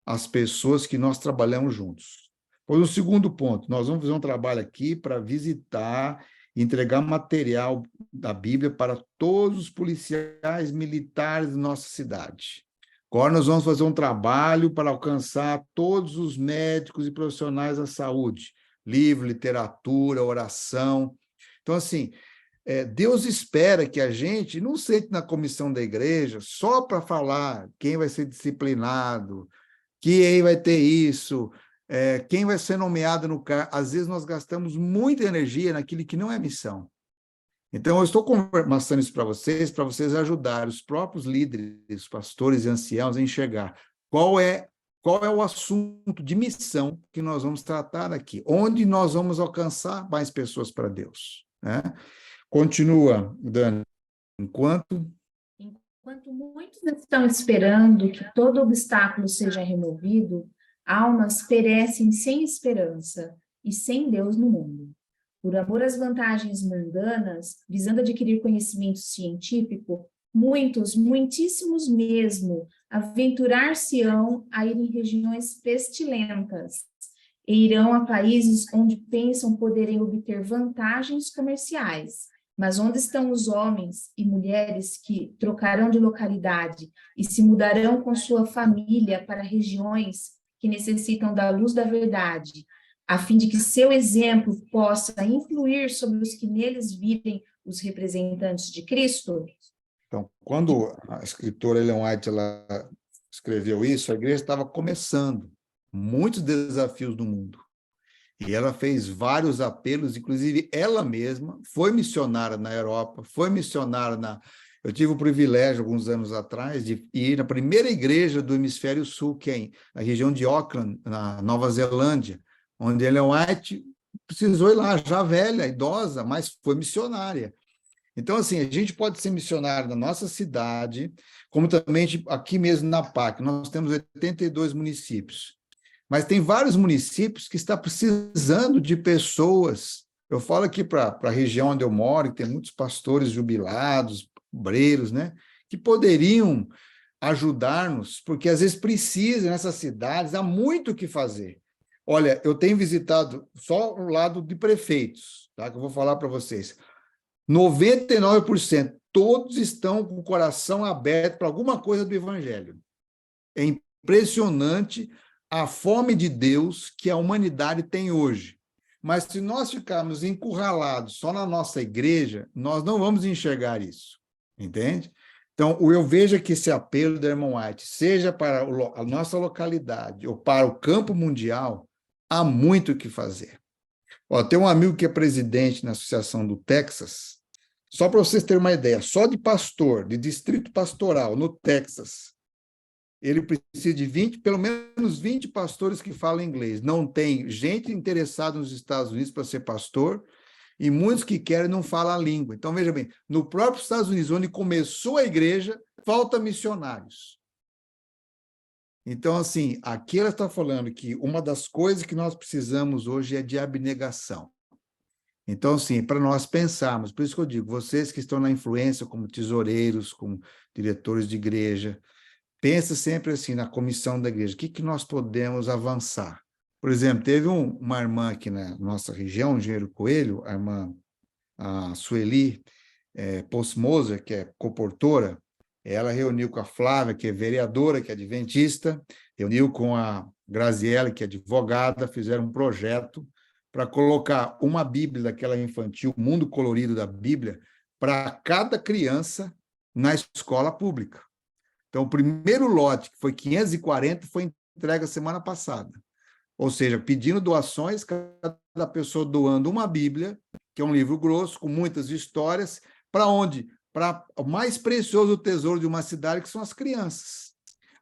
as pessoas que nós trabalhamos juntos. Pois o segundo ponto, nós vamos fazer um trabalho aqui para visitar e entregar material da Bíblia para todos os policiais militares da nossa cidade. Agora nós vamos fazer um trabalho para alcançar todos os médicos e profissionais da saúde, livro, literatura, oração. Então, assim, Deus espera que a gente não sente na comissão da igreja só para falar quem vai ser disciplinado, quem vai ter isso, quem vai ser nomeado no cargo. Às vezes nós gastamos muita energia naquilo que não é missão. Então, eu estou mostrando isso para vocês ajudarem os próprios líderes, pastores e anciãos a enxergar qual é o assunto de missão que nós vamos tratar aqui, onde nós vamos alcançar mais pessoas para Deus, né? Continua, Dani. Enquanto muitos estão esperando que todo obstáculo seja removido, almas perecem sem esperança e sem Deus no mundo. Por amor às vantagens mundanas, visando adquirir conhecimento científico, muitíssimos mesmo, aventurar-se-ão a ir em regiões pestilentas e irão a países onde pensam poderem obter vantagens comerciais. Mas onde estão os homens e mulheres que trocarão de localidade e se mudarão com sua família para regiões que necessitam da luz da verdade, a fim de que seu exemplo possa influir sobre os que neles virem os representantes de Cristo? Então, quando a escritora Ellen White ela escreveu isso, a igreja estava começando, muitos desafios no mundo. E ela fez vários apelos, inclusive ela mesma foi missionária na Europa, foi missionária Eu tive o privilégio, alguns anos atrás, de ir na primeira igreja do Hemisfério Sul, que é na região de Auckland, na Nova Zelândia, onde Ellen White precisou ir lá, já velha, idosa, mas foi missionária. Então, assim, a gente pode ser missionário na nossa cidade, como também aqui mesmo na PAC, nós temos 82 municípios. Mas tem vários municípios que estão precisando de pessoas. Eu falo aqui para a região onde eu moro, que tem muitos pastores jubilados, obreiros, né, que poderiam ajudar-nos, porque às vezes precisa, nessas cidades, há muito o que fazer. Olha, eu tenho visitado só o lado de prefeitos, tá, que eu vou falar para vocês. 99%, todos estão com o coração aberto para alguma coisa do Evangelho. É impressionante a fome de Deus que a humanidade tem hoje. Mas se nós ficarmos encurralados só na nossa igreja, nós não vamos enxergar isso, entende? Então, eu vejo que esse apelo da irmã White, seja para a nossa localidade ou para o campo mundial, há muito o que fazer. Tem um amigo que é presidente na Associação do Texas, só para vocês terem uma ideia, só de pastor, de distrito pastoral no Texas, ele precisa de 20, pelo menos 20 pastores que falam inglês. Não tem gente interessada nos Estados Unidos para ser pastor, e muitos que querem não falam a língua. Então, veja bem, no próprio Estados Unidos, onde começou a igreja, falta missionários. Então, assim, aqui ela está falando que uma das coisas que nós precisamos hoje é de abnegação. Então, assim, para nós pensarmos, por isso que eu digo, vocês que estão na influência como tesoureiros, como diretores de igreja, pense sempre assim, na comissão da igreja, o que nós podemos avançar? Por exemplo, teve uma irmã aqui na nossa região, Engenheiro Coelho, a Sueli Postmoser, que é coportora, ela reuniu com a Flávia, que é vereadora, que é adventista, reuniu com a Graziella, que é advogada, fizeram um projeto para colocar uma Bíblia daquela infantil, o mundo colorido da Bíblia, para cada criança na escola pública. Então, o primeiro lote, que foi 540, foi entregue semana passada. Ou seja, pedindo doações, cada pessoa doando uma Bíblia, que é um livro grosso, com muitas histórias, para onde? Para o mais precioso tesouro de uma cidade, que são as crianças.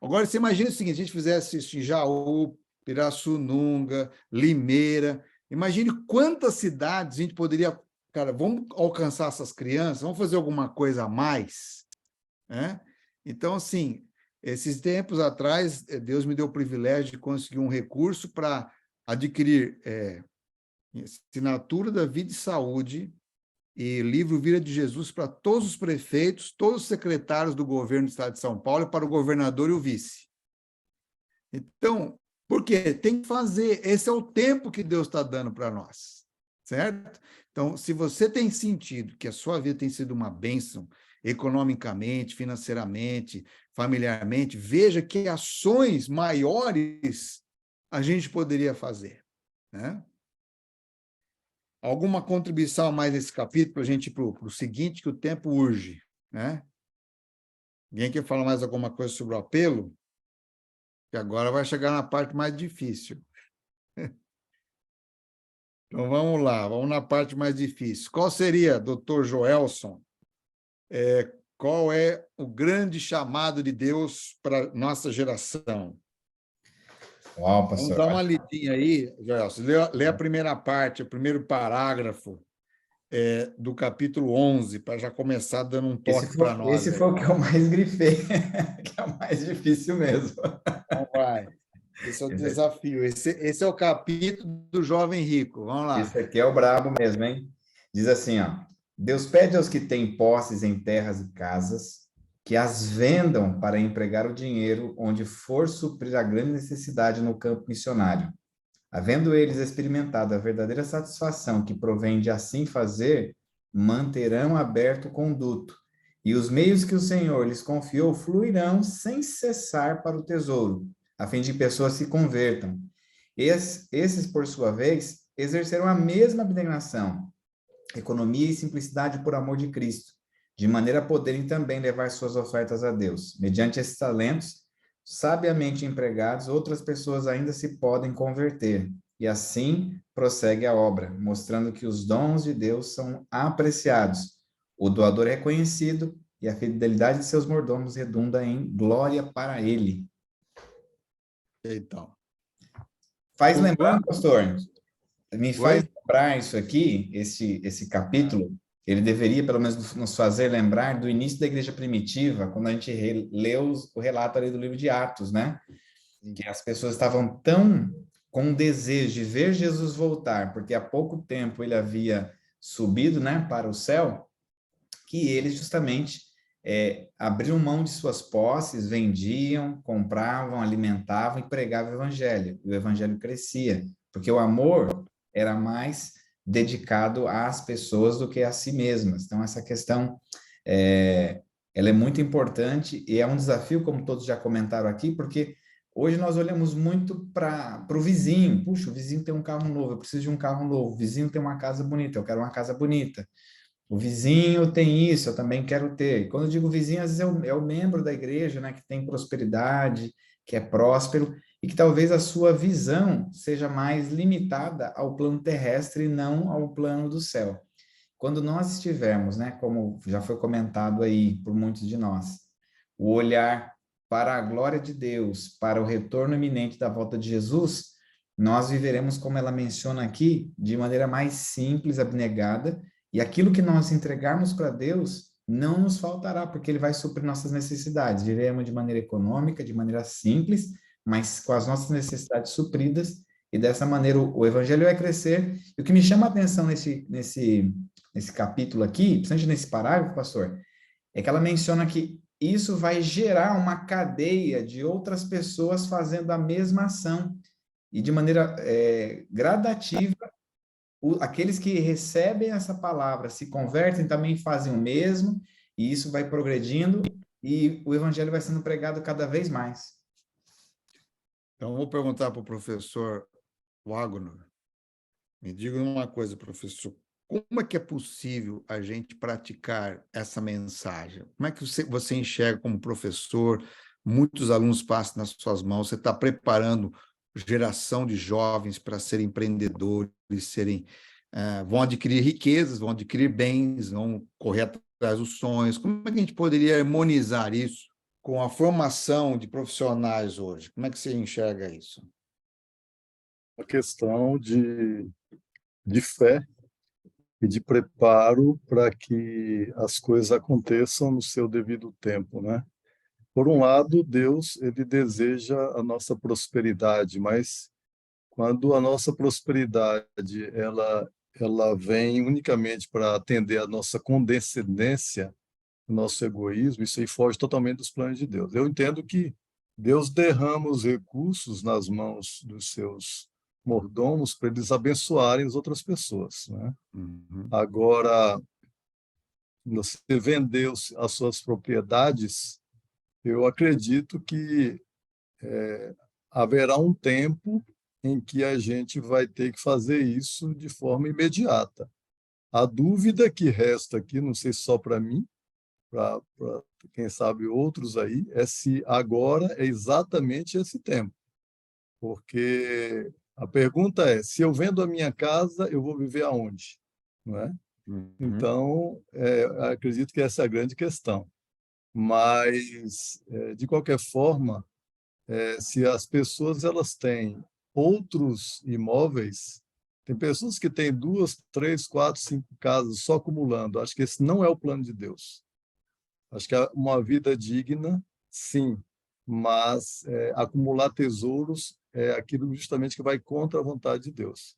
Agora, você imagina o seguinte, se a gente fizesse isso em Jaú, Pirassununga, Limeira, imagine quantas cidades a gente poderia... Cara, vamos alcançar essas crianças, vamos fazer alguma coisa a mais, né? Então, assim, esses tempos atrás, Deus me deu o privilégio de conseguir um recurso para adquirir assinatura da Vida e Saúde e livro Vida de Jesus para todos os prefeitos, todos os secretários do governo do Estado de São Paulo, e para o governador e o vice. Então, por quê? Tem que fazer. Esse é o tempo que Deus está dando para nós, certo? Então, se você tem sentido que a sua vida tem sido uma bênção, economicamente, financeiramente, familiarmente, veja que ações maiores a gente poderia fazer, né? Alguma contribuição mais nesse capítulo para a gente ir para o seguinte, que o tempo urge, né? Alguém quer falar mais alguma coisa sobre o apelo? Que agora vai chegar na parte mais difícil. Então, vamos lá, vamos na parte mais difícil. Qual seria, doutor Joelson, qual é o grande chamado de Deus para nossa geração? Uau, pastor. Vamos dar uma lidinha aí, Joelson. Lê a primeira parte, o primeiro parágrafo do capítulo 11, para já começar dando um toque para nós. Esse foi o que eu mais grifei, que é o mais difícil mesmo. Então vai. Esse é o desafio. Esse é o capítulo do jovem rico. Vamos lá. Esse aqui é o brabo mesmo, hein? Diz assim, ó. Deus pede aos que têm posses em terras e casas que as vendam para empregar o dinheiro onde for suprir a grande necessidade no campo missionário. Havendo eles experimentado a verdadeira satisfação que provém de assim fazer, manterão aberto o conduto, e os meios que o Senhor lhes confiou fluirão sem cessar para o tesouro, a fim de que pessoas se convertam. Esses, por sua vez, exercerão a mesma abnegação, economia e simplicidade por amor de Cristo, de maneira a poderem também levar suas ofertas a Deus. Mediante esses talentos, sabiamente empregados, outras pessoas ainda se podem converter. E assim prossegue a obra, mostrando que os dons de Deus são apreciados, o doador é reconhecido e a fidelidade de seus mordomos redunda em glória para ele. Então. Faz lembrar, pastor, me faz lembrar isso aqui, esse capítulo, ele deveria, pelo menos, nos fazer lembrar do início da igreja primitiva, quando a gente lê o relato ali do livro de Atos, né? Que as pessoas estavam tão com o desejo de ver Jesus voltar, porque há pouco tempo ele havia subido, né, para o céu, que eles justamente abriam mão de suas posses, vendiam, compravam, alimentavam e pregavam o evangelho. E o evangelho crescia, porque o amor era mais dedicado às pessoas do que a si mesmas. Então, essa questão, ela é muito importante e é um desafio, como todos já comentaram aqui, porque hoje nós olhamos muito para o vizinho. Puxa, o vizinho tem um carro novo, eu preciso de um carro novo. O vizinho tem uma casa bonita, eu quero uma casa bonita. O vizinho tem isso, eu também quero ter. E quando eu digo vizinho, às vezes é o membro da igreja, né, que tem prosperidade, que é próspero, e que talvez a sua visão seja mais limitada ao plano terrestre e não ao plano do céu. Quando nós estivermos, né, como já foi comentado aí por muitos de nós, o olhar para a glória de Deus, para o retorno iminente da volta de Jesus, nós viveremos, como ela menciona aqui, de maneira mais simples, abnegada, e aquilo que nós entregarmos para Deus não nos faltará, porque Ele vai suprir nossas necessidades. Viveremos de maneira econômica, de maneira simples, mas com as nossas necessidades supridas, e dessa maneira o Evangelho vai crescer. E o que me chama a atenção nesse capítulo aqui, principalmente nesse parágrafo, pastor, é que ela menciona que isso vai gerar uma cadeia de outras pessoas fazendo a mesma ação. E de maneira gradativa, aqueles que recebem essa palavra se convertem, também fazem o mesmo, e isso vai progredindo, e o evangelho vai sendo pregado cada vez mais. Então, vou perguntar para o professor Wagner. Me diga uma coisa, professor. Como é que é possível a gente praticar essa mensagem? Como é que você enxerga como professor? Muitos alunos passam nas suas mãos, você está preparando geração de jovens para serem empreendedores, vão adquirir riquezas, vão adquirir bens, vão correr atrás dos sonhos. Como é que a gente poderia harmonizar isso com a formação de profissionais hoje? Como é que você enxerga isso? Uma questão de fé e de preparo para que as coisas aconteçam no seu devido tempo, né? Por um lado, Deus, ele deseja a nossa prosperidade, mas quando a nossa prosperidade ela vem unicamente para atender a nossa condescendência, o nosso egoísmo, isso aí foge totalmente dos planos de Deus. Eu entendo que Deus derrama os recursos nas mãos dos seus mordomos para eles abençoarem as outras pessoas, né? Uhum. Agora, você vender as suas propriedades, eu acredito que haverá um tempo em que a gente vai ter que fazer isso de forma imediata. A dúvida que resta aqui, não sei só para mim, para quem sabe outros aí, é se agora é exatamente esse tempo. Porque a pergunta é, se eu vendo a minha casa, eu vou viver aonde? Não é? Uhum. Então, acredito que essa é a grande questão. Mas, de qualquer forma, se as pessoas elas têm outros imóveis, tem pessoas que têm 2, 3, 4, 5 casas só acumulando. Acho que esse não é o plano de Deus. Acho que uma vida digna, sim, mas acumular tesouros é aquilo justamente que vai contra a vontade de Deus.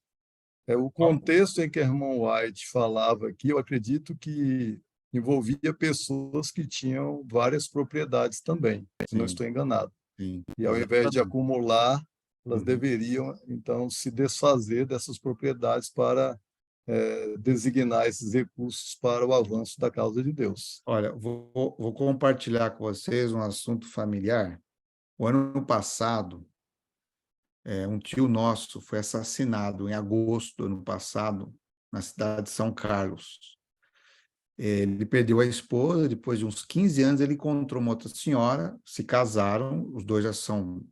O contexto em que a irmã White falava aqui, eu acredito que envolvia pessoas que tinham várias propriedades também, se não estou enganado. Sim, e ao invés de acumular, elas deveriam, então, se desfazer dessas propriedades para designar esses recursos para o avanço da causa de Deus. Olha, vou compartilhar com vocês um assunto familiar. O ano passado, um tio nosso foi assassinado em agosto do ano passado, na cidade de São Carlos. Ele perdeu a esposa, depois de uns 15 anos ele encontrou uma outra senhora, se casaram, os dois já são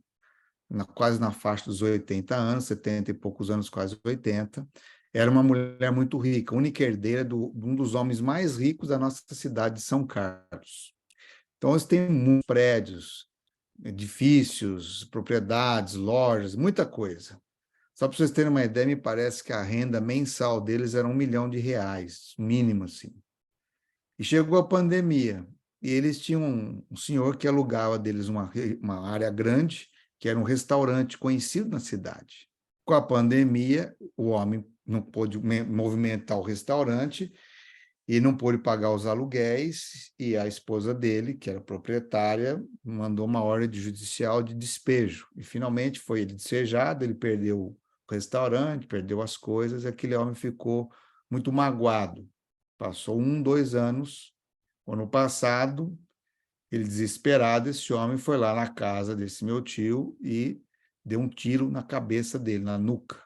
quase na faixa dos 80 anos, 70 e poucos anos, quase 80. Era uma mulher muito rica, única herdeira de um dos homens mais ricos da nossa cidade de São Carlos. Então, eles têm muitos prédios, edifícios, propriedades, lojas, muita coisa. Só para vocês terem uma ideia, me parece que a renda mensal deles era R$1 milhão, mínimo assim. E chegou a pandemia, e eles tinham um senhor que alugava deles uma área grande, que era um restaurante conhecido na cidade. Com a pandemia, o homem não pôde movimentar o restaurante e não pôde pagar os aluguéis, e a esposa dele, que era proprietária, mandou uma ordem judicial de despejo. E, finalmente, foi ele despejado, ele perdeu o restaurante, perdeu as coisas, e aquele homem ficou muito magoado. Passou 1, 2 anos. Ano passado, ele desesperado, esse homem foi lá na casa desse meu tio e deu um tiro na cabeça dele, na nuca.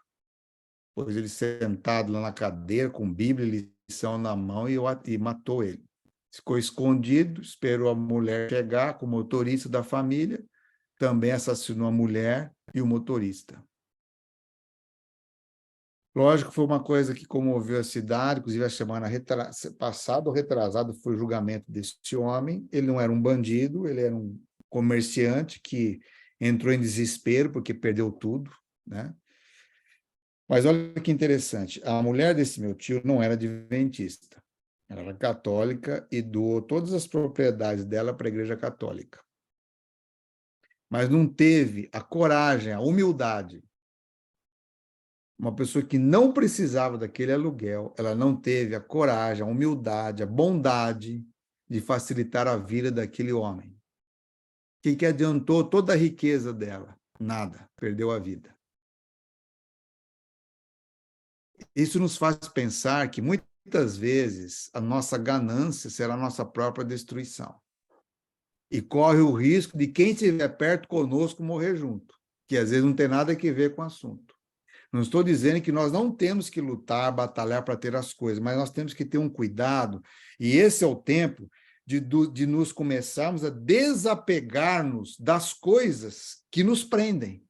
Depois ele sentado lá na cadeira, com Bíblia e lição na mão, e matou ele. Ficou escondido, esperou a mulher chegar com o motorista da família, também assassinou a mulher e o motorista. Lógico que foi uma coisa que comoveu a cidade, inclusive a semana passada ou retrasada foi o julgamento desse homem. Ele não era um bandido, ele era um comerciante que entrou em desespero porque perdeu tudo, né? Mas olha que interessante, a mulher desse meu tio não era adventista, ela era católica e doou todas as propriedades dela para a Igreja Católica. Mas não teve a coragem, a humildade. Uma pessoa que não precisava daquele aluguel, ela não teve a coragem, a humildade, a bondade de facilitar a vida daquele homem. O que adiantou toda a riqueza dela? Nada, perdeu a vida. Isso nos faz pensar que muitas vezes a nossa ganância será a nossa própria destruição. E corre o risco de quem estiver perto conosco morrer junto, que às vezes não tem nada a ver com o assunto. Não estou dizendo que nós não temos que lutar, batalhar para ter as coisas, mas nós temos que ter um cuidado, e esse é o tempo de nos começarmos a desapegar-nos das coisas que nos prendem.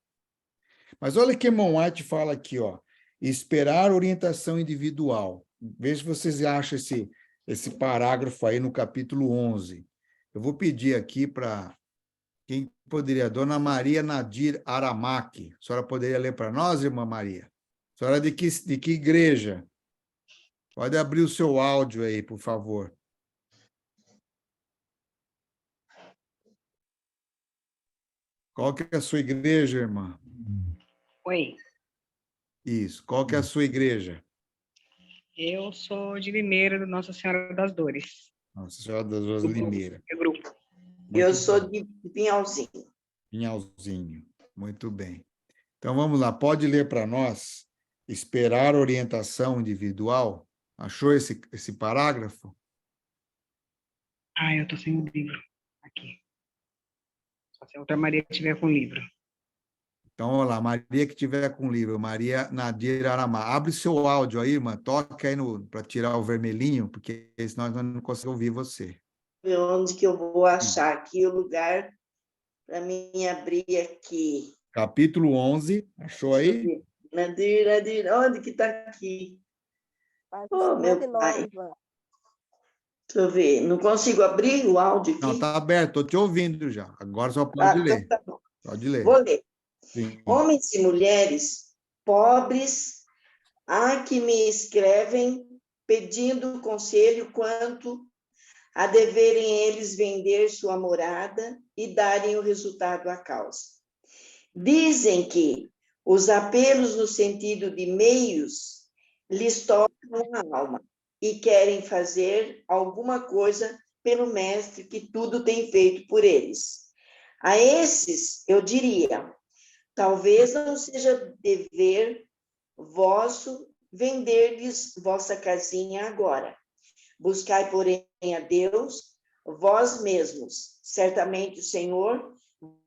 Mas olha o que irmão White fala aqui, ó, esperar orientação individual. Veja se vocês acham esse parágrafo aí no capítulo 11. Eu vou pedir aqui para quem poderia, Dona Maria Nadir Aramaki. A senhora poderia ler para nós, irmã Maria? A senhora é de que igreja? Pode abrir o seu áudio aí, por favor. Qual que é a sua igreja, irmã? Oi, Isso. Qual que é a sua igreja? eu sou de Limeira, do Nossa Senhora das Dores. Nossa Senhora das Dores Limeira. É grupo. Eu sou de Pinhalzinho. Pinhalzinho. Muito bem. Então, vamos lá. Pode ler para nós, esperar orientação individual? Achou esse parágrafo? Ah, eu estou sem o livro aqui. Só se a outra Maria estiver com o livro. Então, vamos lá. Maria que tiver com o livro. Maria Nadir Aramá. Abre seu áudio aí, irmã. Toca aí para tirar o vermelhinho, porque senão nós não conseguimos ouvir você. Onde que eu vou achar aqui o lugar para mim abrir aqui? Capítulo 11. Achou aí? Nadir, onde que está aqui? Oh, meu pai. Deixa eu ver. Não consigo abrir o áudio aqui? Não, está aberto. Estou te ouvindo já. Agora só pode ler. Então tá bom. Pode ler. Vou ler. Sim. Homens e mulheres pobres, há que me escrevem pedindo conselho quanto a deverem eles vender sua morada e darem o resultado à causa. Dizem que os apelos no sentido de meios lhes tocam a alma e querem fazer alguma coisa pelo mestre que tudo tem feito por eles. A esses, eu diria, talvez não seja dever vosso vender-lhes vossa casinha agora. Buscai, porém, a Deus, vós mesmos. Certamente o Senhor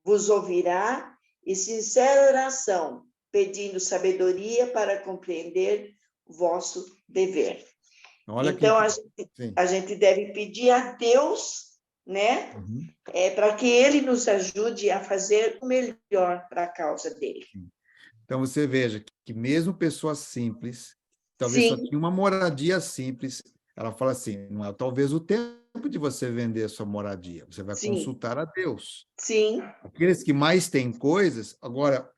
vos ouvirá e sincera oração, pedindo sabedoria para compreender o vosso dever. Olha então, que... a gente deve pedir a Deus, né? Uhum. Para que Ele nos ajude a fazer o melhor para a causa dele. Então, você veja que mesmo pessoas simples, talvez só tinha uma moradia simples, ela fala assim, não é talvez o tempo de você vender a sua moradia, você vai consultar a Deus. Sim. Aqueles que mais têm coisas, agora,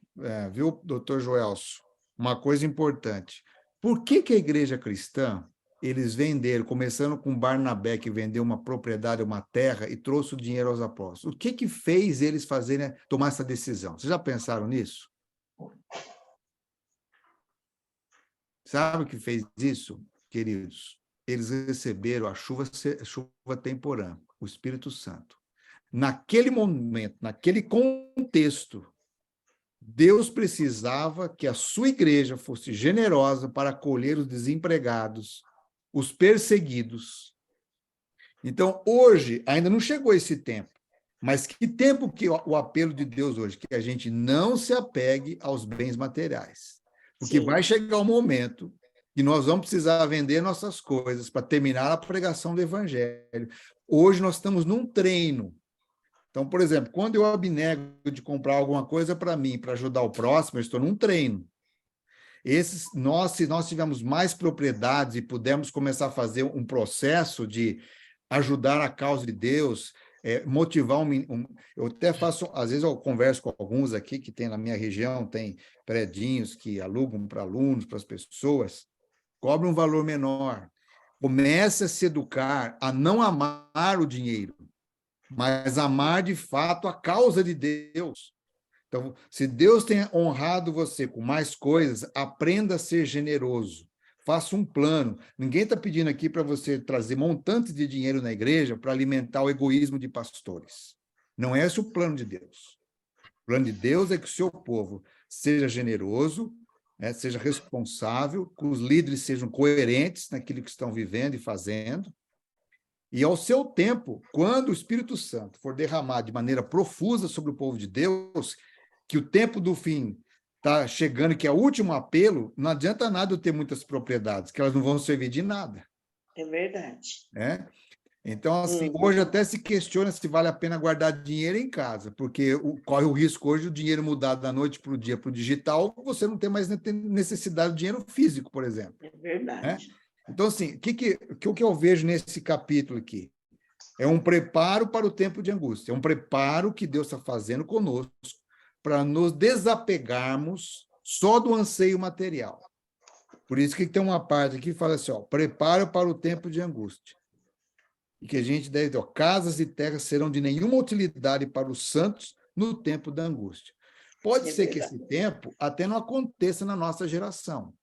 viu, doutor Joelso, uma coisa importante, por que a igreja cristã, eles venderam, começando com Barnabé, que vendeu uma propriedade, uma terra, e trouxe o dinheiro aos apóstolos? O que fez eles fazerem, tomar essa decisão? Vocês já pensaram nisso? Sabe o que fez isso, queridos? Eles receberam a chuva temporã, o Espírito Santo. Naquele momento, naquele contexto, Deus precisava que a sua igreja fosse generosa para acolher os desempregados, os perseguidos. Então, hoje, ainda não chegou esse tempo, mas que tempo que o apelo de Deus hoje? Que a gente não se apegue aos bens materiais. Porque vai chegar um momento que nós vamos precisar vender nossas coisas para terminar a pregação do Evangelho. Hoje nós estamos num treino. Então, por exemplo, quando eu abnego de comprar alguma coisa para mim, para ajudar o próximo, eu estou num treino. Se nós tivermos mais propriedades e pudermos começar a fazer um processo de ajudar a causa de Deus, motivar eu até faço, às vezes eu converso com alguns aqui que tem na minha região, tem predinhos que alugam para alunos, para as pessoas, cobra um valor menor. Comece a se educar a não amar o dinheiro, mas amar de fato a causa de Deus. Então, se Deus tem honrado você com mais coisas, aprenda a ser generoso. Faça um plano. Ninguém está pedindo aqui para você trazer montantes de dinheiro na igreja para alimentar o egoísmo de pastores. Não é esse o plano de Deus. O plano de Deus é que o seu povo seja generoso, seja responsável, que os líderes sejam coerentes naquilo que estão vivendo e fazendo. E, ao seu tempo, quando o Espírito Santo for derramado de maneira profusa sobre o povo de Deus, que o tempo do fim está chegando, que é o último apelo, não adianta nada eu ter muitas propriedades, que elas não vão servir de nada. É verdade. Então, assim, hoje até se questiona se vale a pena guardar dinheiro em casa, porque corre o risco hoje o dinheiro mudar da noite para o dia para o digital, você não tem mais necessidade de dinheiro físico, por exemplo. É verdade. Então, assim, o que eu vejo nesse capítulo aqui? É um preparo para o tempo de angústia, é um preparo que Deus está fazendo conosco para nos desapegarmos só do anseio material. Por isso que tem uma parte aqui que fala assim, preparo para o tempo de angústia. E que a gente deve ter, casas e terras serão de nenhuma utilidade para os santos no tempo da angústia. Pode ser que esse tempo até não aconteça na nossa geração.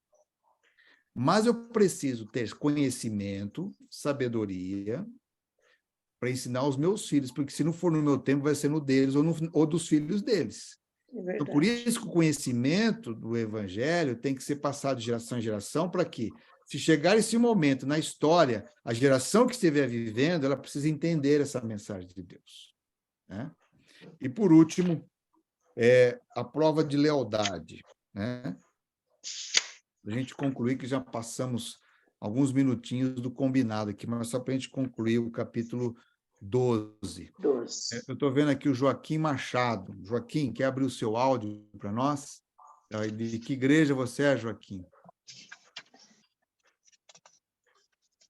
Mas eu preciso ter conhecimento, sabedoria, para ensinar os meus filhos, porque se não for no meu tempo, vai ser no deles ou dos filhos deles. Então, por isso que o conhecimento do evangelho tem que ser passado de geração em geração, para que, se chegar esse momento na história, a geração que estiver vivendo, ela precisa entender essa mensagem de Deus. E, por último, a prova de lealdade. A gente concluir que já passamos alguns minutinhos do combinado aqui, mas só para a gente concluir o capítulo 12. Eu estou vendo aqui o Joaquim Machado. Joaquim, quer abrir o seu áudio para nós? De que igreja você é, Joaquim?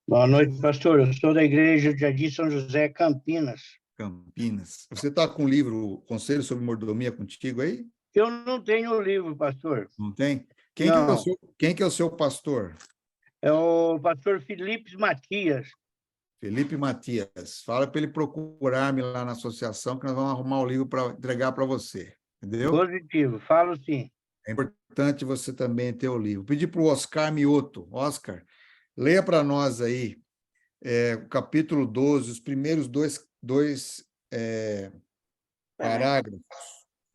Boa noite, pastor. Eu sou da igreja de Jardim São José, Campinas. Campinas. Você está com o livro Conselho sobre Mordomia contigo aí? Eu não tenho o livro, pastor. Não tem? Quem que é o seu pastor? É o pastor Felipe Matias. Felipe Matias. Fala para ele procurar-me lá na associação, que nós vamos arrumar o livro para entregar para você. Entendeu? Positivo, falo sim. É importante você também ter o livro. Pedi para o Oscar Mioto. Oscar, leia para nós aí o capítulo 12, os primeiros dois parágrafos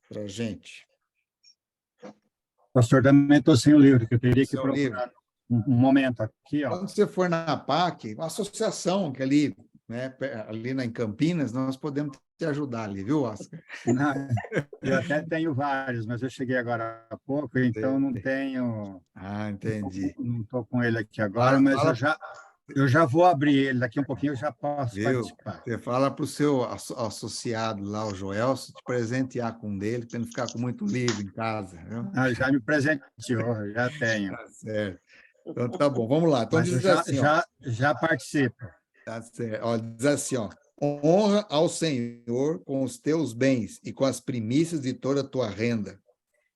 para a gente. Pastor, também estou sem o livro, que eu teria que procurar um momento aqui. Quando você for na APAC, uma associação que ali, ali em Campinas, nós podemos te ajudar ali, viu, Oscar? Não, eu até tenho vários, mas eu cheguei agora há pouco, então não tenho... entendi. Não estou com ele aqui agora, mas eu já vou abrir ele, daqui um pouquinho eu já posso participar. Você fala para o seu associado lá, o Joelso, te presentear com um dele, para não ficar com muito livro em casa. Viu? Já me presenteou, já tenho. Tá certo. Então, tá bom, vamos lá. Então, diz assim, já participo. Tá certo. Diz assim, honra ao Senhor com os teus bens e com as primícias de toda a tua renda,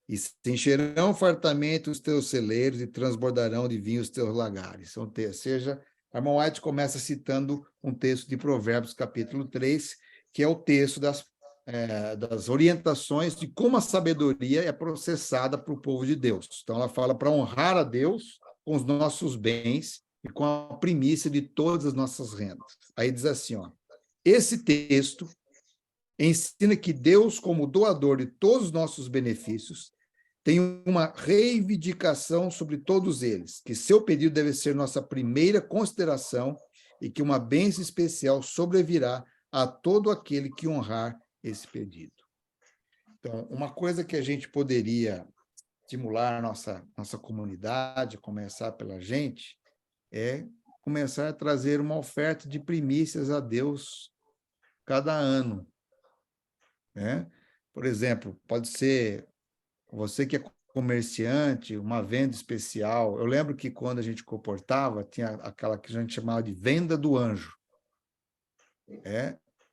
e se encherão fartamente os teus celeiros e transbordarão de vinho os teus lagares. Ou seja, a irmã White começa citando um texto de Provérbios, capítulo 3, que é o texto das orientações de como a sabedoria é processada para o povo de Deus. Então, ela fala para honrar a Deus com os nossos bens e com a primícia de todas as nossas rendas. Aí diz assim, esse texto ensina que Deus, como doador de todos os nossos benefícios, tem uma reivindicação sobre todos eles, que seu pedido deve ser nossa primeira consideração e que uma bênção especial sobrevirá a todo aquele que honrar esse pedido. Então, uma coisa que a gente poderia estimular a nossa comunidade, começar pela gente, é começar a trazer uma oferta de primícias a Deus cada ano. Por exemplo, pode ser você que é comerciante, uma venda especial. Eu lembro que quando a gente comportava, tinha aquela que a gente chamava de venda do anjo.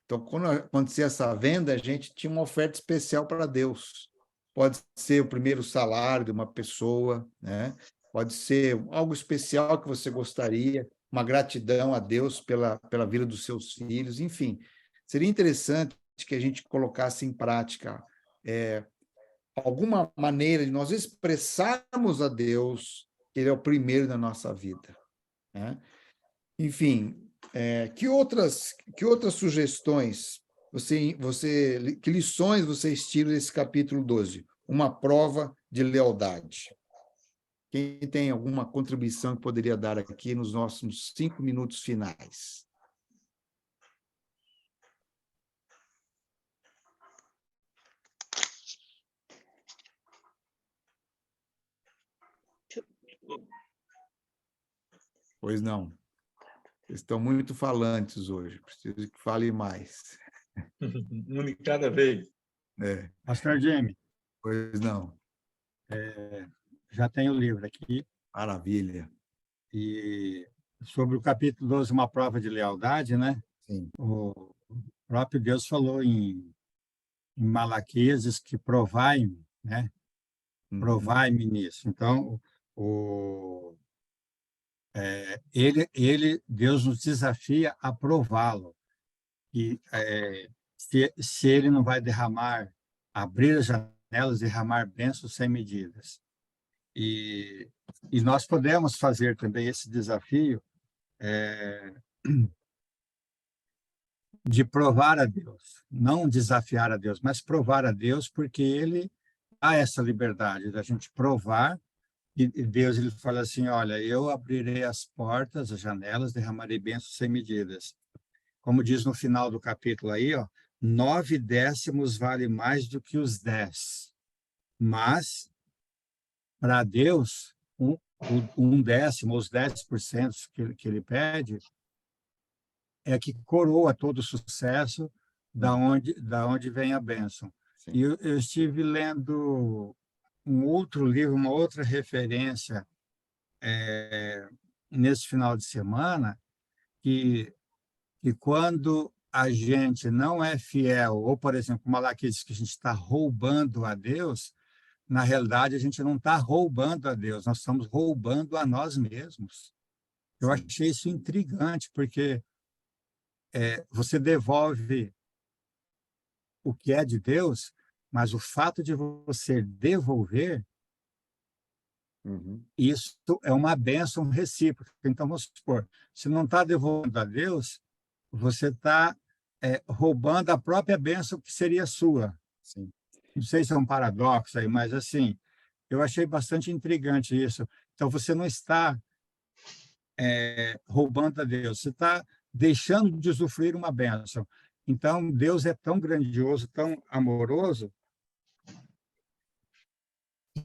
Então, quando acontecia essa venda, a gente tinha uma oferta especial para Deus. Pode ser o primeiro salário de uma pessoa, né? Pode ser algo especial que você gostaria, uma gratidão a Deus pela vida dos seus filhos, enfim. Seria interessante que a gente colocasse em prática alguma maneira de nós expressarmos a Deus que Ele é o primeiro da nossa vida, né? Enfim, que outras sugestões, que lições vocês tiram desse capítulo 12? Uma prova de lealdade. Quem tem alguma contribuição que poderia dar aqui nos nossos 5 minutos finais? Pois não. Vocês estão muito falantes hoje. Preciso que fale mais. Um de cada vez. Pastor Jamie. Pois não. Já tenho o livro aqui. Maravilha. E sobre o capítulo 12, uma prova de lealdade, né? Sim. O próprio Deus falou em Malaquias que provai-me, né? Provai-me nisso. Então, Deus nos desafia a prová-lo. E se ele não vai abrir as janelas, derramar bênçãos sem medidas. E nós podemos fazer também esse desafio de provar a Deus, não desafiar a Deus, mas provar a Deus, porque ele dá essa liberdade da gente provar. E Deus, ele fala assim, olha, eu abrirei as portas, as janelas, derramarei bênçãos sem medidas. Como diz no final do capítulo aí, 9 décimos vale mais do que os 10. Mas, para Deus, um décimo, os 10% que ele pede, é que coroa todo o sucesso da onde vem a bênção. Sim. E eu estive lendo um outro livro, uma outra referência nesse final de semana, que quando a gente não é fiel, ou, por exemplo, Malaquias diz que a gente está roubando a Deus, na realidade, a gente não está roubando a Deus, nós estamos roubando a nós mesmos. Eu achei isso intrigante, porque você devolve o que é de Deus, mas o fato de você devolver, isso é uma bênção recíproca. Então, vamos supor, se não está devolvendo a Deus, você está roubando a própria bênção que seria sua. Sim. Não sei se é um paradoxo aí, mas assim, eu achei bastante intrigante isso. Então, você não está roubando a Deus, você está deixando de usufruir uma bênção. Então, Deus é tão grandioso, tão amoroso,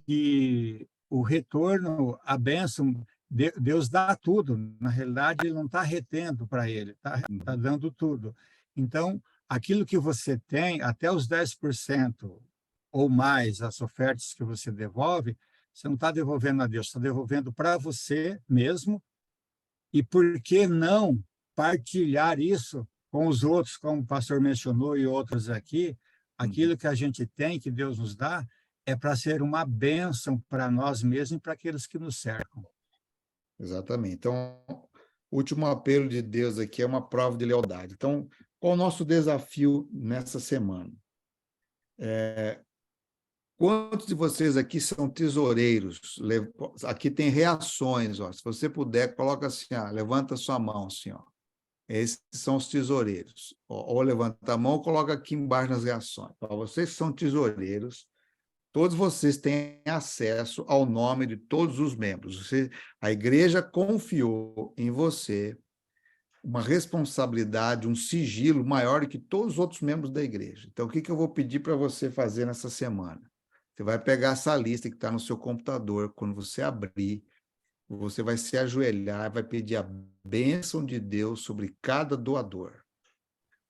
que o retorno, a bênção, Deus dá tudo. Na realidade, ele não está retendo para ele, está dando tudo. Então, aquilo que você tem, até os 10% ou mais, as ofertas que você devolve, você não está devolvendo a Deus, está devolvendo para você mesmo. E por que não partilhar isso com os outros, como o pastor mencionou e outros aqui? Aquilo que a gente tem, que Deus nos dá, é para ser uma bênção para nós mesmos e para aqueles que nos cercam. Exatamente. Então, o último apelo de Deus aqui é uma prova de lealdade. Então, qual o nosso desafio nessa semana? Quantos de vocês aqui são tesoureiros? Aqui tem reações, ó. Se você puder, coloca assim, levanta sua mão assim, ó. Esses são os tesoureiros. Ou levanta a mão ou coloca aqui embaixo nas reações. Para vocês que são tesoureiros, todos vocês têm acesso ao nome de todos os membros. A igreja confiou em você uma responsabilidade, um sigilo maior do que todos os outros membros da igreja. Então, o que eu vou pedir para você fazer nessa semana? Você vai pegar essa lista que está no seu computador, quando você abrir, você vai se ajoelhar, vai pedir a bênção de Deus sobre cada doador,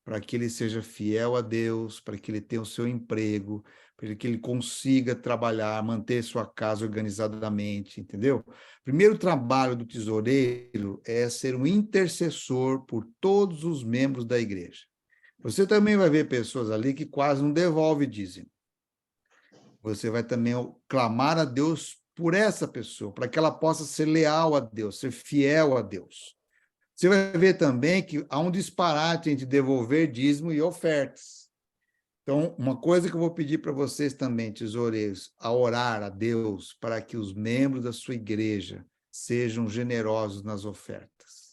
para que ele seja fiel a Deus, para que ele tenha o seu emprego, para que ele consiga trabalhar, manter sua casa organizadamente, entendeu? Primeiro trabalho do tesoureiro é ser um intercessor por todos os membros da igreja. Você também vai ver pessoas ali que quase não devolvem dízimo. Você vai também clamar a Deus por essa pessoa, para que ela possa ser leal a Deus, ser fiel a Deus. Você vai ver também que há um disparate entre devolver dízimo e ofertas. Então, uma coisa que eu vou pedir para vocês também, tesoureiros, a orar a Deus para que os membros da sua igreja sejam generosos nas ofertas.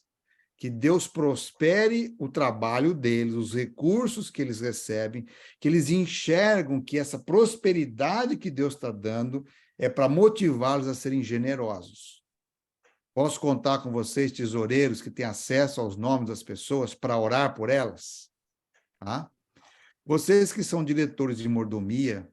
Que Deus prospere o trabalho deles, os recursos que eles recebem, que eles enxergam que essa prosperidade que Deus está dando é para motivá-los a serem generosos. Posso contar com vocês, tesoureiros, que têm acesso aos nomes das pessoas para orar por elas? Tá? Vocês que são diretores de mordomia,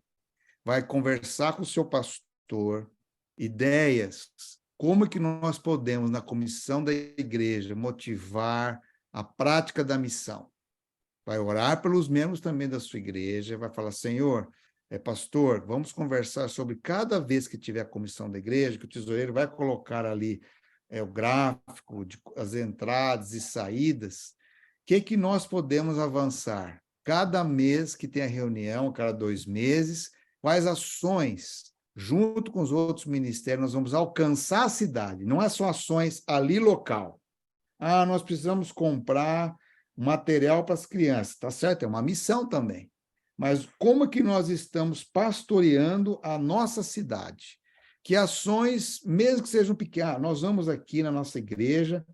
vai conversar com o seu pastor, ideias, como que nós podemos, na comissão da igreja, motivar a prática da missão. Vai orar pelos membros também da sua igreja, vai falar, Senhor, pastor, vamos conversar sobre cada vez que tiver a comissão da igreja, que o tesoureiro vai colocar ali o gráfico, as entradas e saídas, o que nós podemos avançar? Cada mês que tem a reunião, cada 2 meses, quais ações, junto com os outros ministérios, nós vamos alcançar a cidade. Não é só ações ali local. Nós precisamos comprar material para as crianças. Tá certo, é uma missão também. Mas como que nós estamos pastoreando a nossa cidade? Que ações, mesmo que sejam pequenas, nós vamos aqui na nossa igreja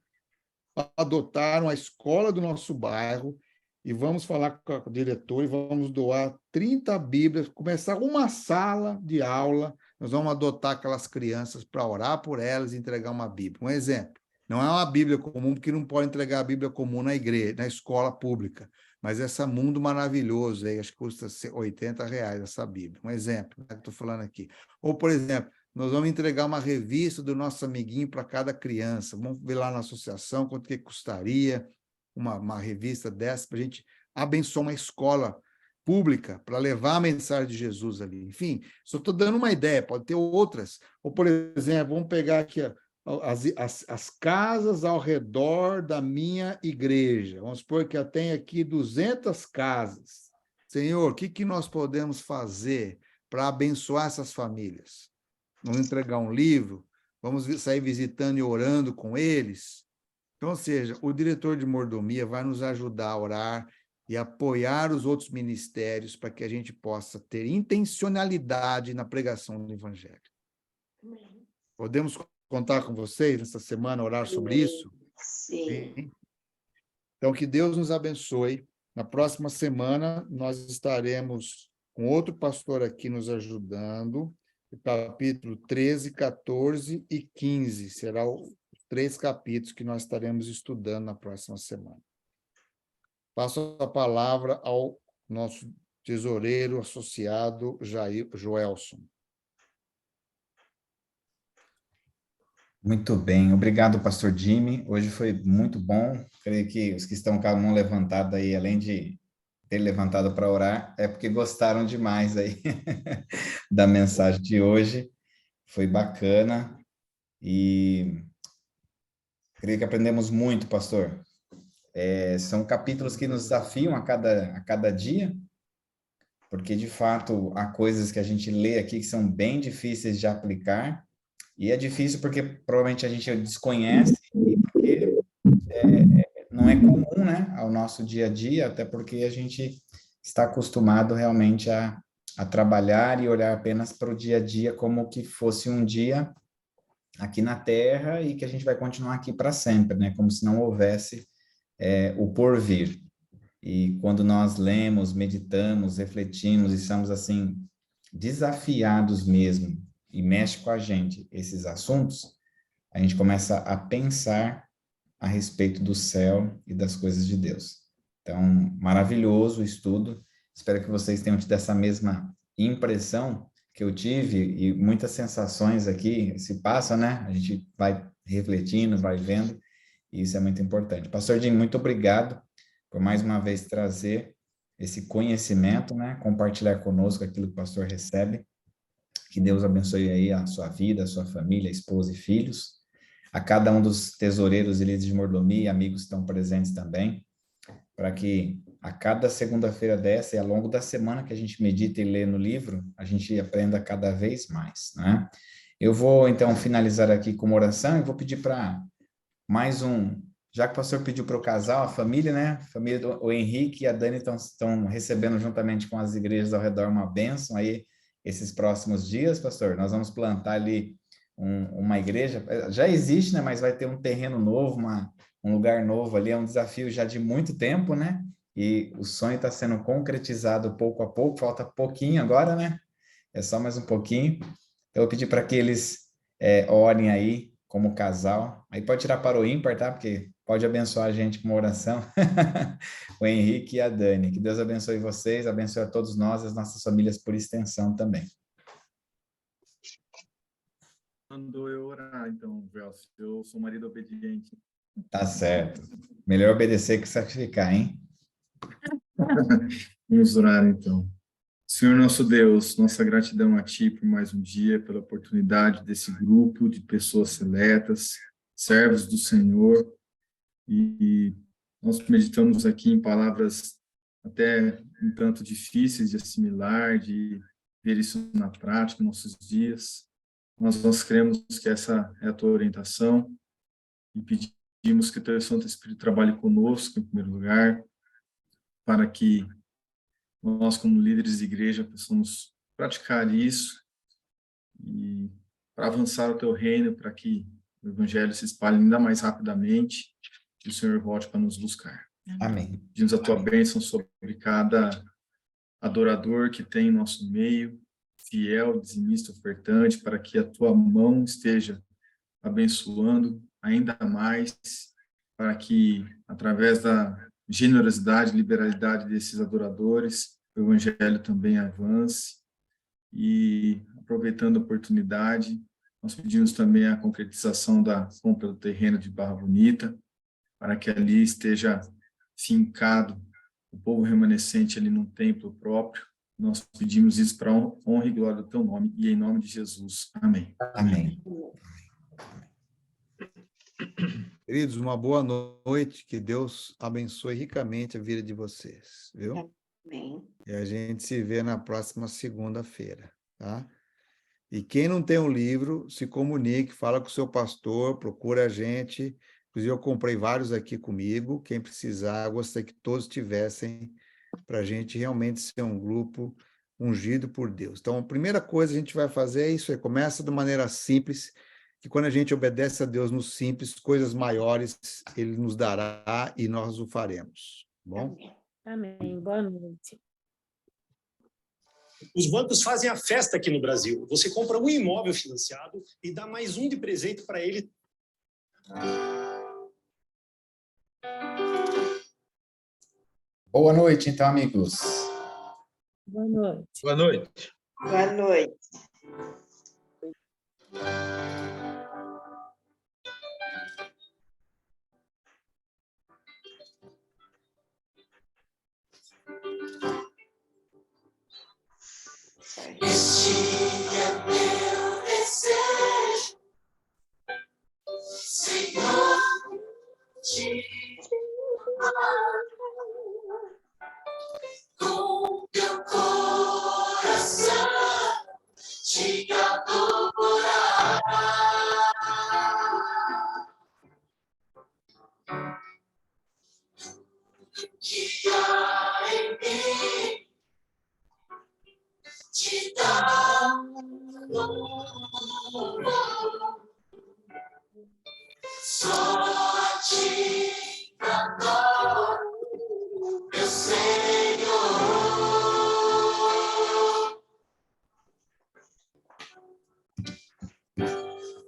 adotar uma escola do nosso bairro e vamos falar com o diretor e vamos doar 30 Bíblias, começar uma sala de aula, nós vamos adotar aquelas crianças para orar por elas e entregar uma Bíblia. Um exemplo, não é uma Bíblia comum, porque não pode entregar a Bíblia comum na igreja, na escola pública, mas essa Mundo Maravilhoso, aí, acho que custa R$80 essa Bíblia. Um exemplo, que estou falando aqui. Ou, por exemplo, nós vamos entregar uma revista do nosso amiguinho para cada criança. Vamos ver lá na associação quanto que custaria uma revista dessa para a gente abençoar uma escola pública para levar a mensagem de Jesus ali. Enfim, só estou dando uma ideia, pode ter outras. Ou, por exemplo, vamos pegar aqui as casas ao redor da minha igreja. Vamos supor que eu tenho aqui 200 casas. Senhor, o que nós podemos fazer para abençoar essas famílias? Vamos entregar um livro? Vamos sair visitando e orando com eles? Então, ou seja, o diretor de mordomia vai nos ajudar a orar e apoiar os outros ministérios para que a gente possa ter intencionalidade na pregação do evangelho. Podemos contar com vocês nessa semana, orar sobre isso? Sim. Então, que Deus nos abençoe. Na próxima semana, nós estaremos com outro pastor aqui nos ajudando, capítulo 13, 14 e 15. Será os 3 capítulos que nós estaremos estudando na próxima semana. Passo a palavra ao nosso tesoureiro associado, Joelson. Muito bem, obrigado, pastor Jimmy. Hoje foi muito bom. Creio que os que estão com a mão levantada aí, além de ter levantado para orar, é porque gostaram demais aí da mensagem de hoje. Foi bacana e creio que aprendemos muito, pastor. São capítulos que nos desafiam a cada dia, porque, de fato, há coisas que a gente lê aqui que são bem difíceis de aplicar, e é difícil porque provavelmente a gente desconhece e porque não é comum, né, ao nosso dia a dia, até porque a gente está acostumado realmente a trabalhar e olhar apenas para o dia a dia como que fosse um dia aqui na Terra e que a gente vai continuar aqui para sempre, né, como se não houvesse o porvir. E quando nós lemos, meditamos, refletimos e estamos assim desafiados mesmo, e mexe com a gente esses assuntos, a gente começa a pensar a respeito do céu e das coisas de Deus. Então, maravilhoso o estudo. Espero que vocês tenham tido essa mesma impressão que eu tive e muitas sensações aqui se passam, né? A gente vai refletindo, vai vendo, e isso é muito importante. Pastor Jim, muito obrigado por mais uma vez trazer esse conhecimento, né? Compartilhar conosco aquilo que o pastor recebe. Que Deus abençoe aí a sua vida, a sua família, esposa e filhos. A cada um dos tesoureiros e líderes de mordomia, amigos que estão presentes também. para que a cada segunda-feira dessa e ao longo da semana que a gente medita e lê no livro, a gente aprenda cada vez mais, né? Eu vou, então, finalizar aqui com uma oração e vou pedir para mais um, já que o pastor pediu para o casal, a família, né? A família o Henrique e a Dani estão recebendo juntamente com as igrejas ao redor uma bênção aí esses próximos dias, pastor. Nós vamos plantar ali uma igreja, já existe, né? Mas vai ter um terreno novo, um lugar novo ali, é um desafio já de muito tempo, né? E o sonho está sendo concretizado pouco a pouco, falta pouquinho agora, né? É só mais um pouquinho. Eu vou pedir para que eles orem aí como casal. Aí pode tirar para o ímpar, tá? Porque pode abençoar a gente com uma oração. O Henrique e a Dani. Que Deus abençoe vocês, abençoe a todos nós, as nossas famílias por extensão também. Mandou eu orar, então, Velcio. Eu sou marido obediente. Tá certo. Melhor obedecer que sacrificar, hein? Vamos orar, então. Senhor nosso Deus, nossa gratidão a Ti por mais um dia, pela oportunidade desse grupo de pessoas seletas, servos do Senhor, e nós meditamos aqui em palavras até um tanto difíceis de assimilar, de ver isso na prática, em nossos dias. Nós cremos que essa é a Tua orientação e pedimos que o Teu Santo Espírito trabalhe conosco, em primeiro lugar, para que nós, como líderes de igreja, possamos praticar isso e para avançar o Teu reino, para que o Evangelho se espalhe ainda mais rapidamente e o Senhor volte para nos buscar. Amém. Pedimos a Tua bênção sobre cada adorador que tem em nosso meio, fiel, dizimista, ofertante, para que a Tua mão esteja abençoando ainda mais, para que, através da generosidade e liberalidade desses adoradores, o Evangelho também avance. E, aproveitando a oportunidade, nós pedimos também a concretização da compra do terreno de Barra Bonita, para que ali esteja fincado o povo remanescente ali num templo próprio. Nós pedimos isso para a honra e glória do Teu nome, e em nome de Jesus. Amém. Amém. Queridos, uma boa noite, que Deus abençoe ricamente a vida de vocês, viu? Amém. E a gente se vê na próxima segunda-feira, tá? E quem não tem um livro, se comunique, fala com o seu pastor, procura a gente. Inclusive, eu comprei vários aqui comigo. Quem precisar, eu gostaria que todos tivessem, para a gente realmente ser um grupo ungido por Deus. Então, a primeira coisa que a gente vai fazer é isso aí. Começa de maneira simples, que quando a gente obedece a Deus no simples, coisas maiores Ele nos dará e nós o faremos. Bom? Amém. Boa noite. Os bancos fazem a festa aqui no Brasil. Você compra um imóvel financiado e dá mais um de presente para ele. Boa noite, então, amigos. Boa noite. Boa noite. Boa noite. Este é meu desejo, Senhor, te amar com teu coração, te adorar. Tudo que há em mim te dá louvor. Só a ti adoro, meu Senhor.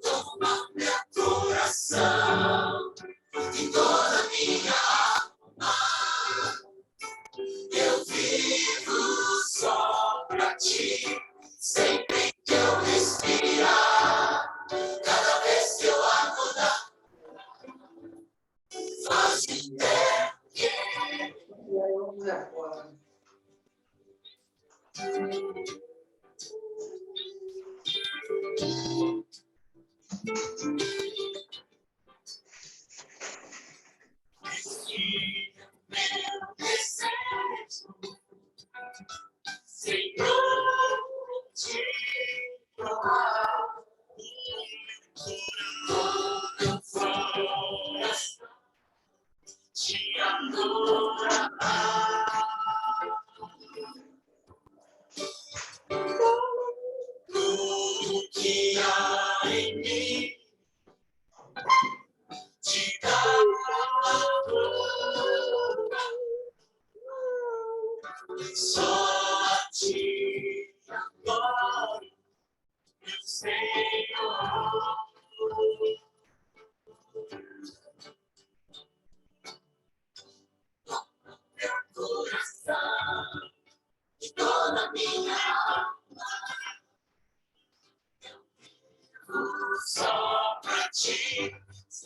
Toma meu coração e toda minha alma. Eu vivo só pra ti, sempre que eu respirar. Cada vez que eu acordar, faz de ter que meu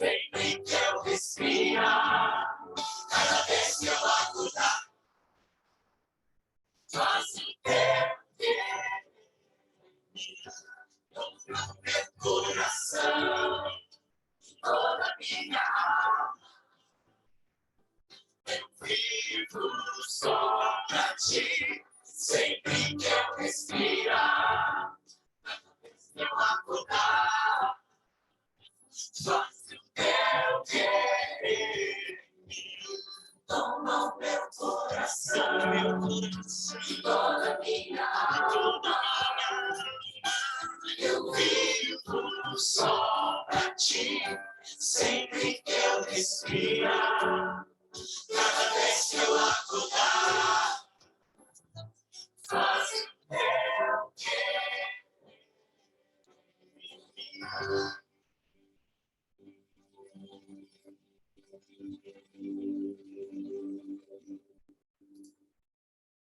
sempre que eu respirar, cada vez que eu acordar, faz o teu querer, no meu coração, toda minha alma, eu vivo só pra ti, sempre que eu respirar, cada vez que eu acordar, faz o teu querer, toma o meu coração, toda minha alma, eu vivo só pra ti, sempre que eu respirar, cada vez que eu acordar, faz o teu querer.